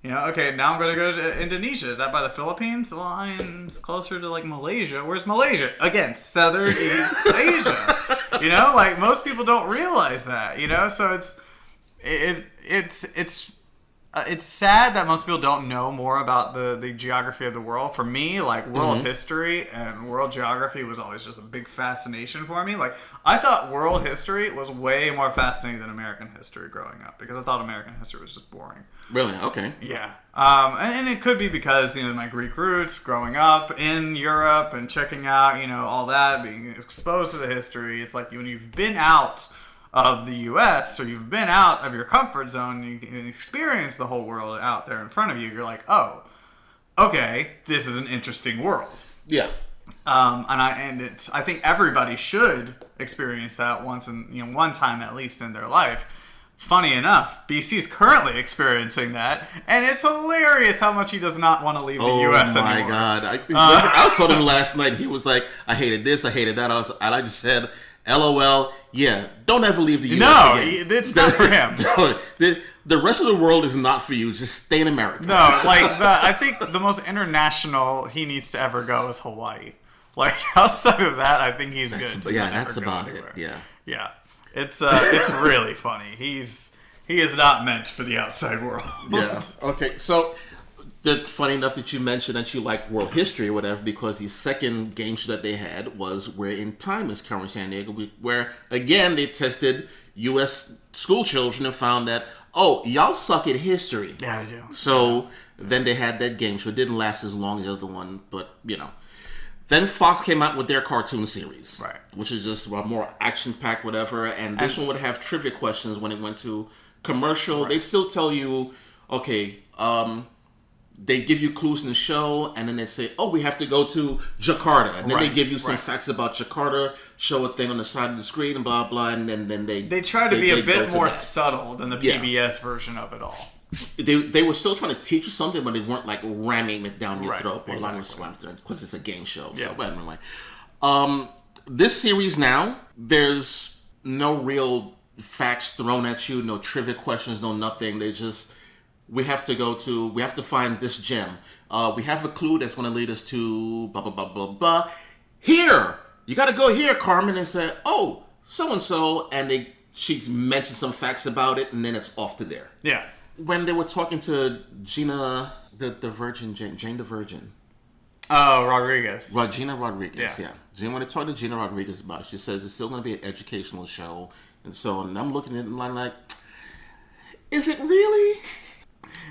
Speaker 2: You know, okay, now I'm going to go to Indonesia. Is that by the Philippines? Well, I'm closer to, like, Malaysia. Where's Malaysia? Again, Southeast Asia. You know, like, most people don't realize that, you know? So it's sad that most people don't know more about the geography of the world. For me, like, world history and world geography was always just a big fascination for me. Like, I thought world history was way more fascinating than American history growing up because I thought American history was just boring.
Speaker 1: Really? Okay.
Speaker 2: Yeah. And it could be because, you know, my Greek roots, growing up in Europe and checking out, you know, all that, being exposed to the history. It's like when you've been out of the U.S. or you've been out of your comfort zone and you can experience the whole world out there in front of you, you're like, oh, okay, this is an interesting world.
Speaker 1: Yeah.
Speaker 2: I think everybody should experience that once in, you know, one time at least in their life. Funny enough, BC's currently experiencing that, and it's hilarious how much he does not want to leave the U.S. anymore.
Speaker 1: Oh my God! I was told him last night. He was like, "I hated this, I hated that." I just said, "LOL." Yeah, don't ever leave the U.S. again.
Speaker 2: It's not for him.
Speaker 1: The rest of the world is not for you. Just stay in America.
Speaker 2: No, I think the most international he needs to ever go is Hawaii. Like, outside of that, I think he's good.
Speaker 1: Yeah, that's about it. Yeah.
Speaker 2: Yeah. It's really funny. He is not meant for the outside world.
Speaker 1: Yeah. Okay. So, funny enough that you mentioned that you like world history or whatever, because the second game show that they had was Where in Time is Carmen Sandiego, where again they tested U.S. school children and found that, oh, y'all suck at history.
Speaker 2: Yeah, I do.
Speaker 1: So then they had that game show. It didn't last as long as the other one, but you know. Then Fox came out with their cartoon series,
Speaker 2: right?
Speaker 1: Which is just more action-packed, whatever. And this one would have trivia questions when it went to commercial. Right. They still tell you, okay, they give you clues in the show, and then they say, oh, we have to go to Jakarta. And then they give you some facts about Jakarta, show a thing on the side of the screen, and blah, blah, and then they
Speaker 2: try to be a bit more subtle than the PBS version of it all.
Speaker 1: They were still trying to teach you something, but they weren't like ramming it down your throat or because it's a game show.
Speaker 2: Yeah.
Speaker 1: So anyway, this series now, there's no real facts thrown at you, no trivia questions, no nothing. We have to find this gem. We have a clue that's going to lead us to blah blah blah blah blah. Here, you got to go here, Carmen, and say, oh, so and so, and she mentioned some facts about it, and then it's off to there.
Speaker 2: Yeah.
Speaker 1: When they were talking to Gina, the Virgin, Jane the Virgin.
Speaker 2: Oh, Rodriguez.
Speaker 1: Gina Rodriguez, yeah. When they talked to Gina Rodriguez about it, she says it's still going to be an educational show. And so, and I'm looking at it and I'm like, is it really?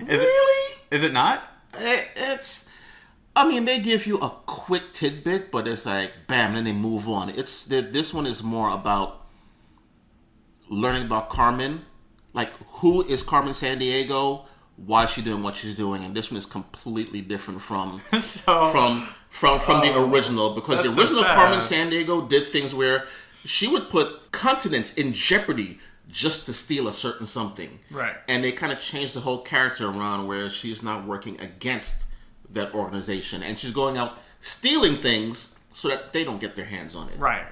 Speaker 2: Is it not?
Speaker 1: They give you a quick tidbit, but it's like, bam, then they move on. This one is more about learning about Carmen. Like, who is Carmen Sandiego? Why is she doing what she's doing? And this one is completely different from the original, because the original Carmen Sandiego did things where she would put continents in jeopardy just to steal a certain something.
Speaker 2: Right.
Speaker 1: And they kind of changed the whole character around where she's not working against that organization, and she's going out stealing things so that they don't get their hands on it.
Speaker 2: Right.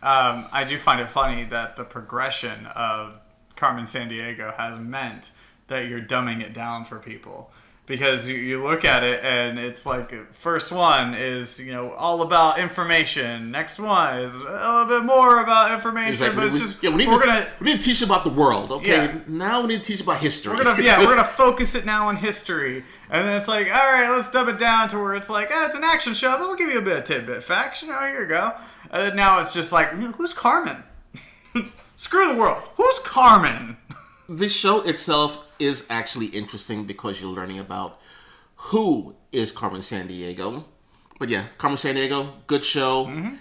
Speaker 2: I do find it funny that the progression of Carmen Sandiego has meant that you're dumbing it down for people, because you look at it and it's like, first one is, you know, all about information, next one is a little bit more about information, but we need to
Speaker 1: teach about the world. Okay, now we need to teach about history.
Speaker 2: We're gonna focus it now on history, and then it's like, all right, let's dumb it down to where it's like, it's an action show, but we'll give you a bit of tidbit facts, you know, here you go. And then now it's just like, who's Carmen? Screw the world. Who's Carmen?
Speaker 1: This show itself is actually interesting because you're learning about who is Carmen Sandiego. But yeah, Carmen Sandiego, good show. Mm-hmm.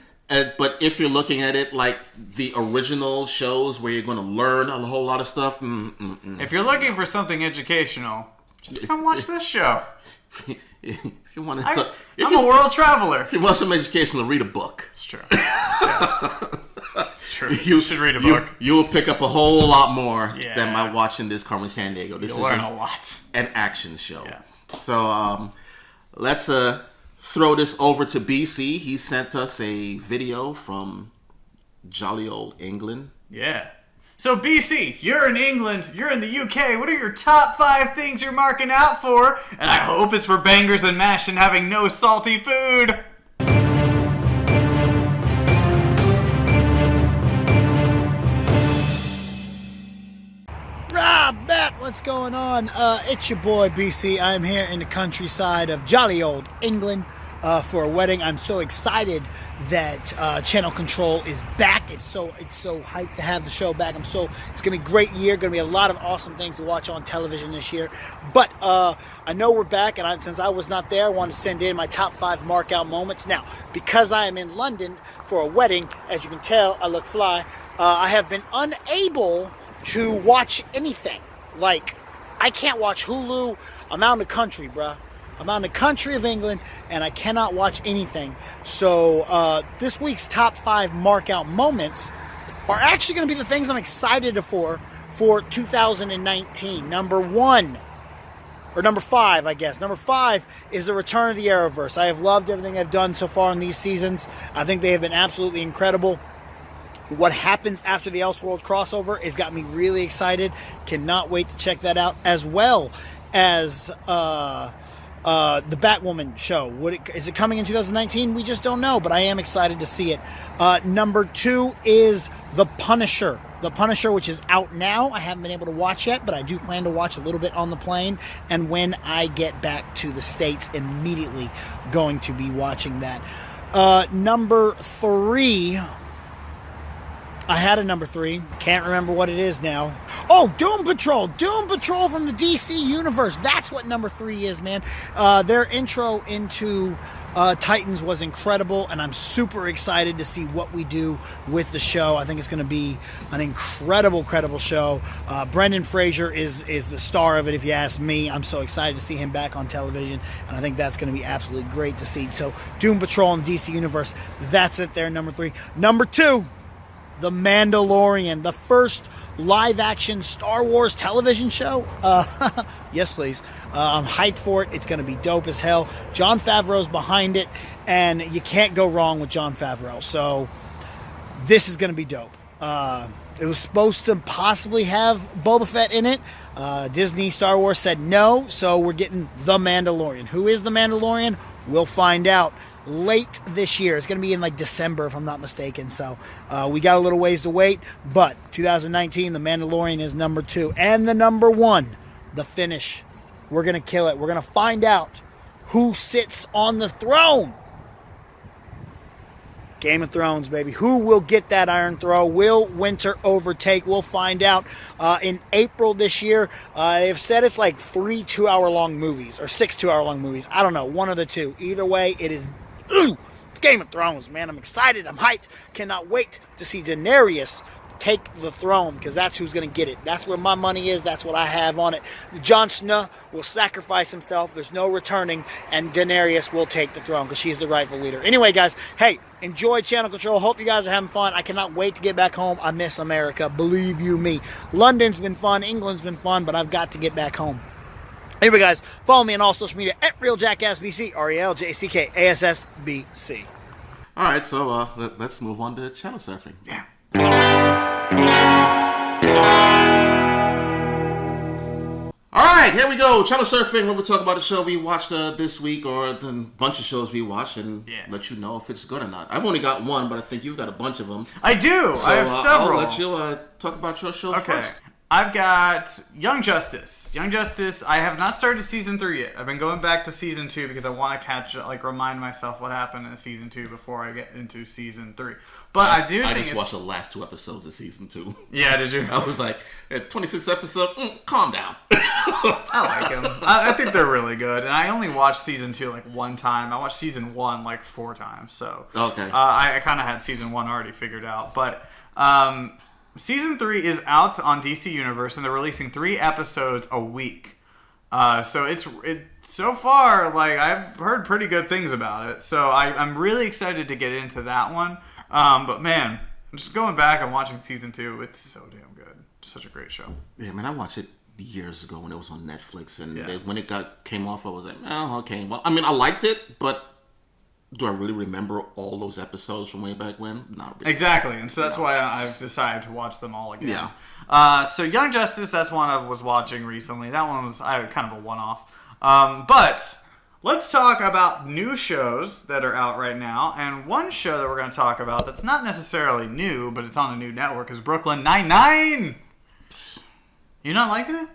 Speaker 1: But if you're looking at it like the original shows where you're going to learn a whole lot of stuff,
Speaker 2: if you're looking for something educational, just come watch this show.
Speaker 1: If you want
Speaker 2: I'm a world traveler.
Speaker 1: If you want some educational, read a book.
Speaker 2: It's true. Yeah. It's true. You should read a book.
Speaker 1: You'll pick up a whole lot more than by watching this Carmen Sandiego.
Speaker 2: You'll learn a lot.
Speaker 1: An action show.
Speaker 2: Yeah.
Speaker 1: So let's throw this over to BC. He sent us a video from jolly old England.
Speaker 2: Yeah. So BC, you're in England, you're in the UK. What are your top 5 things you're marking out for? And I hope it's for bangers and mash and having no salty food.
Speaker 4: Matt, what's going on? It's your boy BC. I'm here in the countryside of jolly old England for a wedding. I'm so excited that Channel Control is back. It's so hyped to have the show back. It's gonna be a great year. Gonna be a lot of awesome things to watch on television this year. But I know we're back, and since I was not there, I want to send in my top 5 mark out moments. Now, because I am in London for a wedding, as you can tell, I look fly. I have been unable to watch anything. Like, I can't watch Hulu. I'm out in the country, bruh. I'm out in the country of England, and I cannot watch anything. So this week's top 5 mark out moments are actually going to be the things I'm excited for 2019. Number 5, I guess. Number 5 is the return of the Arrowverse. I have loved everything I've done so far in these seasons. I think they have been absolutely incredible. What happens after the Elseworld crossover has got me really excited. Cannot wait to check that out, as well as the Batwoman show. Is it coming in 2019? We just don't know, but I am excited to see it. Number 2 is The Punisher. The Punisher, which is out now. I haven't been able to watch yet, but I do plan to watch a little bit on the plane. And when I get back to the States, immediately going to be watching that. Number 3... I had a number 3. Can't remember what it is now. Oh, Doom Patrol. Doom Patrol from the DC Universe. That's what number 3 is, man. Their intro into Titans was incredible, and I'm super excited to see what we do with the show. I think it's going to be an incredible show. Brendan Fraser is the star of it, if you ask me. I'm so excited to see him back on television, and I think that's going to be absolutely great to see. So, Doom Patrol in DC Universe, that's it there, number 3. Number 2, The Mandalorian, the first live-action Star Wars television show. Yes, please. I'm hyped for it. It's going to be dope as hell. Jon Favreau's behind it, and you can't go wrong with Jon Favreau. So this is going to be dope. It was supposed to possibly have Boba Fett in it. Disney Star Wars said no, so we're getting The Mandalorian. Who is The Mandalorian? We'll find out late this year. It's going to be in like December, if I'm not mistaken. So we got a little ways to wait. But 2019, The Mandalorian is number 2. And the number 1, the finish. We're going to kill it. We're going to find out who sits on the throne. Game of Thrones, baby. Who will get that Iron Throne? Will winter overtake? We'll find out in April this year. They've said it's like 3 2-hour-long movies or 6 2-hour-long movies. I don't know. One of the two. Either way, it's Game of Thrones, man. I'm excited. I'm hyped. Cannot wait to see Daenerys take the throne, because that's who's going to get it. That's where my money is. That's what I have on it. Jon Snow will sacrifice himself. There's no returning, and Daenerys will take the throne because she's the rightful leader. Anyway, guys, hey, enjoy Channel Control. Hope you guys are having fun. I cannot wait to get back home. I miss America. Believe you me. London's been fun. England's been fun, but I've got to get back home. Anyway, guys, follow me on all social media at RealJackassBC, RealJackassBC.
Speaker 1: All right, so let's move on to channel surfing.
Speaker 2: Yeah.
Speaker 1: All right, here we go. Channel surfing, where we talk about the show we watched this week, or the bunch of shows we watched, and let you know if it's good or not. I've only got one, but I think you've got a bunch of them.
Speaker 2: I do.
Speaker 1: So,
Speaker 2: I have several.
Speaker 1: I'll let you talk about your show first.
Speaker 2: I've got Young Justice. Young Justice, I have not started season 3 yet. I've been going back to season 2 because I want to remind myself what happened in season 2 before I get into season 3. But I just
Speaker 1: watched the last 2 episodes of season 2.
Speaker 2: Yeah, did you?
Speaker 1: I was like, at 26th episode, calm down.
Speaker 2: I like them. I think they're really good. And I only watched season 2 like one time. I watched season 1 like 4 times. So
Speaker 1: okay.
Speaker 2: I kind of had season 1 already figured out. But season 3 is out on DC Universe, and they're releasing 3 episodes a week. So it's so far, like, I've heard pretty good things about it. So I'm really excited to get into that one. But man, just going back and watching season 2, it's so damn good. Such a great show.
Speaker 1: Yeah, man, I watched it years ago when it was on Netflix, and when it came off, I was like, oh, okay. Well, I mean, I liked it, but do I really remember all those episodes from way back when? Not really.
Speaker 2: Exactly, and so that's why I've decided to watch them all again.
Speaker 1: Yeah.
Speaker 2: So Young Justice, that's one I was watching recently. That one was kind of a one-off. But let's talk about new shows that are out right now. And one show that we're going to talk about that's not necessarily new, but it's on a new network is Brooklyn Nine-Nine. You not liking it?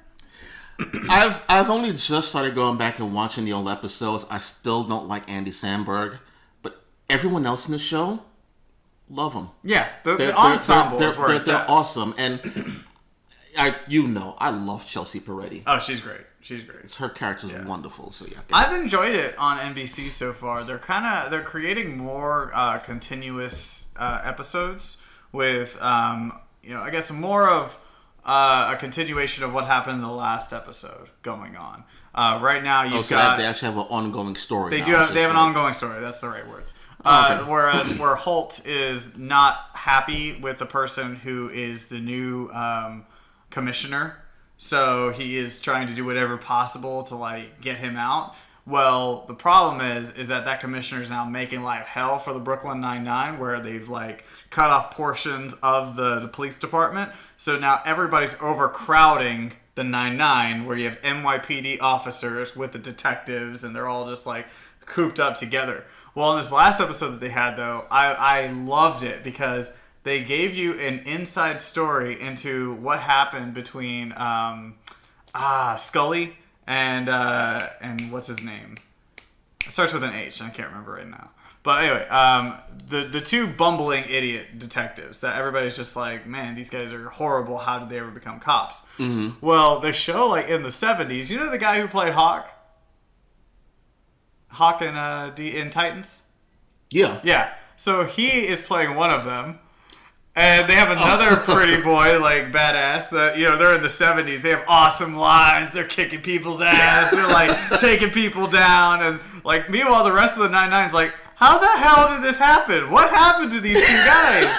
Speaker 1: I've only just started going back and watching the old episodes. I still don't like Andy Samberg, but everyone else in the show, love them.
Speaker 2: Yeah, the ensemble is where it's
Speaker 1: they're
Speaker 2: at.
Speaker 1: awesome, and I love Chelsea Peretti.
Speaker 2: Oh, she's great. She's great.
Speaker 1: Her character's wonderful. So yeah,
Speaker 2: I've enjoyed it on NBC so far. They're creating more continuous episodes with I guess more of a continuation of what happened in the last episode going on. Right now, you've got
Speaker 1: they actually have an ongoing story.
Speaker 2: They have an ongoing story. That's the right words. Whereas where Holt is not happy with the person who is the new commissioner, so he is trying to do whatever possible to like get him out. Well, the problem is that commissioner is now making life hell for the Brooklyn Nine-Nine, where they've like cut off portions of the police department. So now everybody's overcrowding the Nine-Nine, where you have NYPD officers with the detectives, and they're all just like cooped up together. Well, in this last episode that they had, though, I loved it because they gave you an inside story into what happened between Scully and what's his name? It starts with an H. I can't remember right now. But anyway, the two bumbling idiot detectives that everybody's just like, man, these guys are horrible. How did they ever become cops? Mm-hmm. Well, they show like in the 70s. You know the guy who played Hawk? Hawk in Titans?
Speaker 1: Yeah.
Speaker 2: Yeah. So he is playing one of them. And they have another pretty boy, like, badass, that, they're in the 70s. They have awesome lines. They're kicking people's ass. They're, like, taking people down. And, like, meanwhile, the rest of the Nine-Nine's like, how the hell did this happen? What happened to these two guys?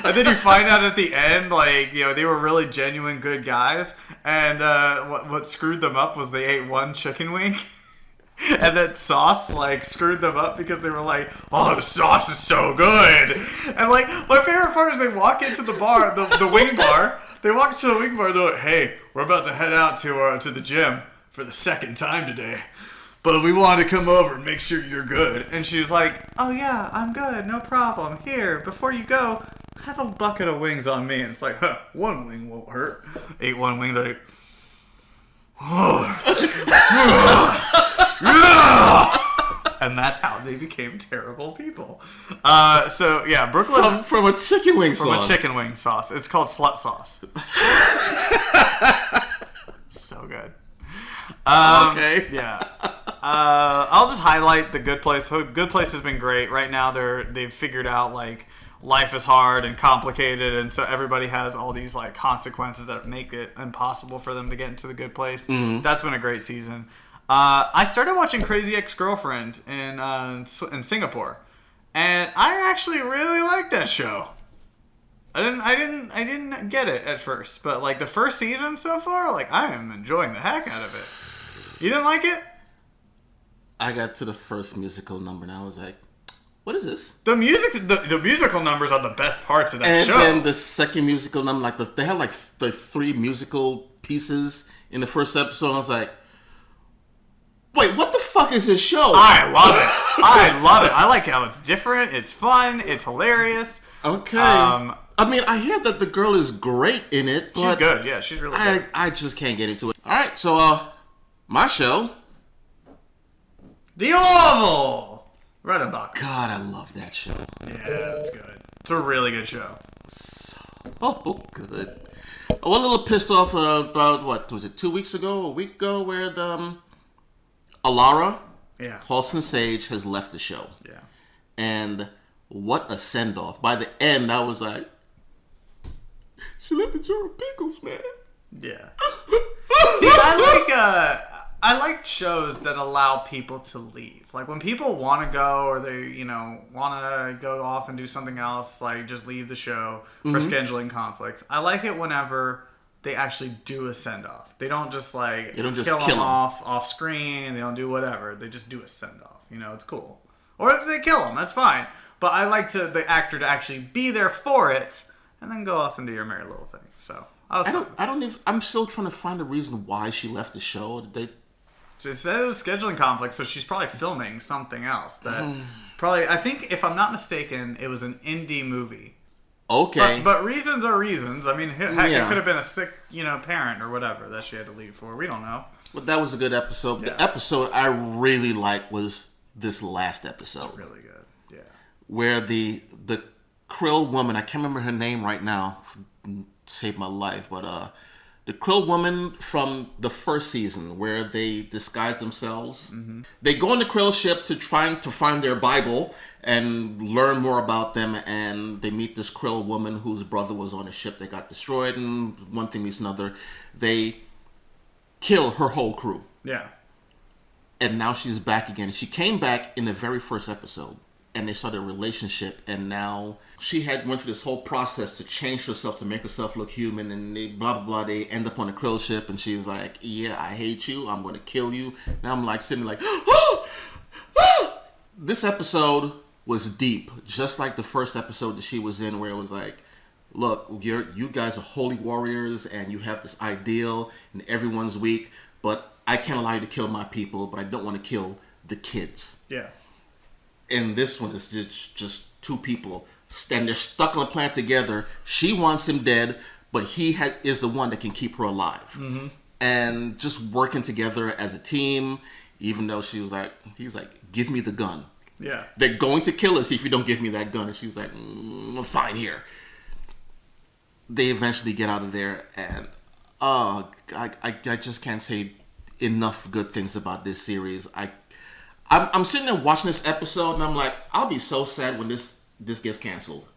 Speaker 2: And then you find out at the end, like, they were really genuine good guys. And what screwed them up was they ate one chicken wing. And that sauce, like, screwed them up because they were like, oh, the sauce is so good. And, like, my favorite part is they walk into the bar, the wing bar. They walk to the wing bar and they're like, hey, we're about to head out to the gym for the second time today. But we wanted to come over and make sure you're good. And she was like, oh, yeah, I'm good. No problem. Here, before you go, have a bucket of wings on me. And it's like, one wing won't hurt. Ate one wing, like, and that's how they became terrible people. So yeah, Brooklyn
Speaker 1: from a chicken wing sauce.
Speaker 2: From a chicken wing sauce. It's called slut sauce. So good.
Speaker 1: Okay.
Speaker 2: Yeah. I'll just highlight the Good Place. Good Place has been great. Right now they've figured out like life is hard and complicated, and so everybody has all these like consequences that make it impossible for them to get into the good place. Mm-hmm. That's been a great season. I started watching Crazy Ex-Girlfriend in Singapore, and I actually really liked that show. I didn't get it at first, but like the first season so far, like I am enjoying the heck out of it. You didn't like it?
Speaker 1: I got to the first musical number and I was like, what is this?
Speaker 2: The musical numbers are the best parts of that show.
Speaker 1: And then the second musical number, like they had like the 3 musical pieces in the first episode. And I was like, wait, what the fuck is this show?
Speaker 2: I love it. I love it. I like how it's different. It's fun. It's hilarious.
Speaker 1: Okay. I mean, I hear that the girl is great in it. But
Speaker 2: she's good. Yeah, she's really good.
Speaker 1: I just can't get into it. All right, so my show,
Speaker 2: The Oval. Redenbach.
Speaker 1: God, I love that show.
Speaker 2: Yeah, it's good. It's a really good show.
Speaker 1: So good. I was a little pissed off about, what, was it 2 weeks ago, a week ago, where the Alara Halston Sage has left the show.
Speaker 2: Yeah.
Speaker 1: And what a send-off. By the end, I was like, she left the jar of pickles, man.
Speaker 2: Yeah. See, I like shows that allow people to leave. Like when people want to go or they, want to go off and do something else, like just leave the show for scheduling conflicts. I like it whenever they actually do a send-off. They don't just like kill them off screen. They don't do whatever. They just do a send-off. It's cool. Or if they kill him, that's fine. But I like the actor to actually be there for it, and then go off and do your merry little thing. So
Speaker 1: I'm still trying to find a reason why she left the show.
Speaker 2: She said it was scheduling conflict, so she's probably filming something else. Probably, I think, if I'm not mistaken, it was an indie movie.
Speaker 1: Okay.
Speaker 2: But reasons are reasons. I mean, heck, it could have been a sick, parent or whatever that she had to leave for. We don't know.
Speaker 1: But that was a good episode.
Speaker 2: Yeah.
Speaker 1: The episode I really liked was this last episode.
Speaker 2: Really good, yeah.
Speaker 1: Where the Krill woman, I can't remember her name right now, saved my life, but the Krill woman from the first season, where they disguise themselves. Mm-hmm. They go on the Krill ship to try to find their Bible and learn more about them, and they meet this Krill woman whose brother was on a ship that got destroyed, and one thing meets another. They kill her whole crew.
Speaker 2: Yeah.
Speaker 1: And now she's back again. She came back in the very first episode, and they started a relationship, and now she had went through this whole process to change herself, to make herself look human, and they blah blah blah. They end up on a Krill ship, and she's like, "Yeah, I hate you. I'm going to kill you." Now I'm like sitting like, "Oh, oh!" This episode was deep, just like the first episode that she was in, where it was like, "Look, you guys are holy warriors, and you have this ideal, and everyone's weak, but I can't allow you to kill my people, but I don't want to kill the kids."
Speaker 2: Yeah.
Speaker 1: And this one is just two people, and they're stuck on a planet together. She wants him dead, but he is the one that can keep her alive. Mm-hmm. And just working together as a team, even though he's like, "Give me the gun."
Speaker 2: Yeah.
Speaker 1: They're going to kill us if you don't give me that gun. And she's like, "Fine, here." They eventually get out of there, and I just can't say enough good things about this series. I'm sitting there watching this episode, and I'm like, I'll be so sad when this gets canceled.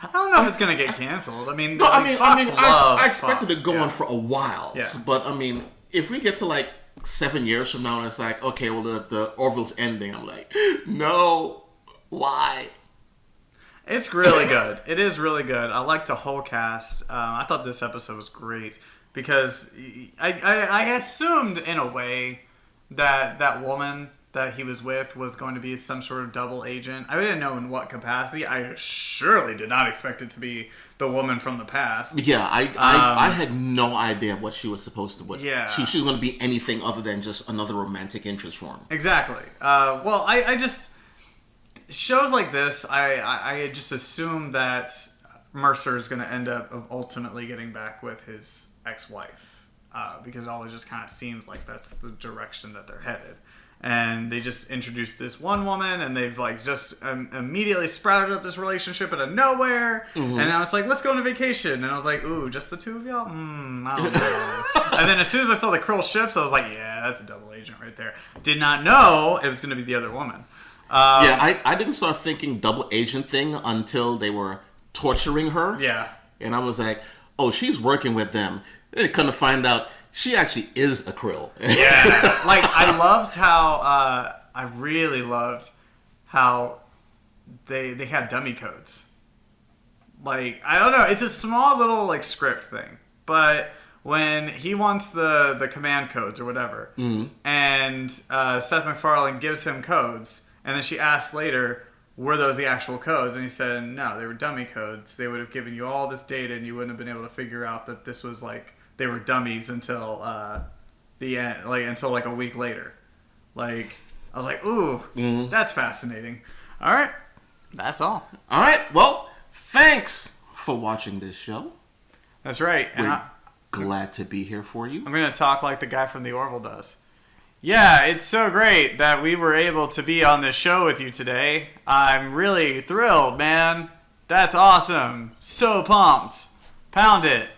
Speaker 2: I don't know if it's gonna get canceled. I mean,
Speaker 1: I expected it to go on for a while.
Speaker 2: Yeah.
Speaker 1: But I mean, if we get to like 7 years from now, and it's like, okay, well the Orville's ending, I'm like, no, why?
Speaker 2: It's really good. It is really good. I like the whole cast. I thought this episode was great because I assumed in a way that woman that he was with was going to be some sort of double agent. I didn't know in what capacity. I surely did not expect it to be the woman from the past.
Speaker 1: Yeah, I had no idea what she was supposed to be.
Speaker 2: Yeah.
Speaker 1: She was going to be anything other than just another romantic interest for him.
Speaker 2: Exactly. Well, I just... Shows like this, I just assume that Mercer is going to end up ultimately getting back with his ex-wife. Because it always just kind of seems like that's the direction that they're headed. And they just introduced this one woman, and they've like just immediately sprouted up this relationship out of nowhere. Mm-hmm. And now it's like, let's go on a vacation. And I was like, ooh, just the two of y'all? I don't know. And then as soon as I saw the Krill ships, I was like, yeah, that's a double agent right there. Did not know it was going to be the other woman.
Speaker 1: I didn't start thinking double agent thing until they were torturing her.
Speaker 2: Yeah.
Speaker 1: And I was like, oh, she's working with them. Then come to find out, she actually is a Krill.
Speaker 2: Yeah. Like, I loved how, I really loved how they had dummy codes. Like, I don't know, it's a small little, like, script thing. But when he wants the command codes or whatever, mm-hmm. and Seth MacFarlane gives him codes, and then she asks later, were those the actual codes? And he said, no, they were dummy codes. They would have given you all this data, and you wouldn't have been able to figure out that this was, like, they were dummies until the end, like until like a week later. Like I was like, ooh, mm-hmm. That's fascinating. All right, that's all.
Speaker 1: All right, well, thanks for watching this show.
Speaker 2: That's right.
Speaker 1: We're glad to be here for you.
Speaker 2: I'm gonna talk like the guy from the Orville does. Yeah, it's so great that we were able to be on this show with you today. I'm really thrilled, man. That's awesome. So pumped. Pound it.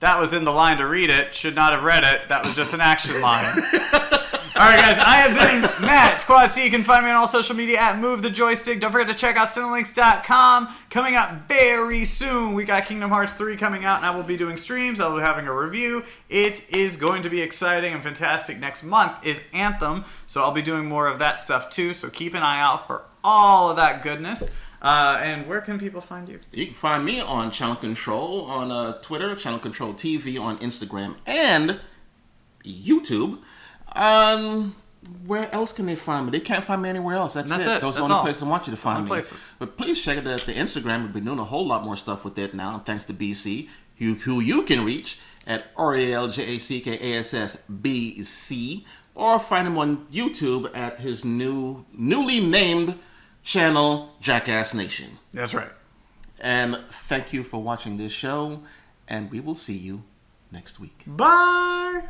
Speaker 2: That was in the line to read it. Should not have read it. That was just an action line. All right, guys. I have been Matt, Quad C. You can find me on all social media at Move the Joystick. Don't forget to check out Cinelinks.com. Coming out very soon. We got Kingdom Hearts 3 coming out, and I will be doing streams. I will be having a review. It is going to be exciting and fantastic. Next month is Anthem, so I'll be doing more of that stuff too. So keep an eye out for all of that goodness. And where can people find you?
Speaker 1: You can find me on Channel Control on Twitter, Channel Control TV on Instagram and YouTube. where else can they find me? They can't find me anywhere else. That's
Speaker 2: That's
Speaker 1: it.
Speaker 2: it.
Speaker 1: Those are
Speaker 2: That's
Speaker 1: the only
Speaker 2: all.
Speaker 1: places I want you to find
Speaker 2: Only
Speaker 1: me.
Speaker 2: places.
Speaker 1: But please check it out at the Instagram. We've been doing a whole lot more stuff with it now, thanks to BC, who you can reach at RALJACKASSBC, or find him on YouTube at his newly named channel, Jackass Nation.
Speaker 2: That's right.
Speaker 1: And thank you for watching this show, and we will see you next week.
Speaker 2: Bye.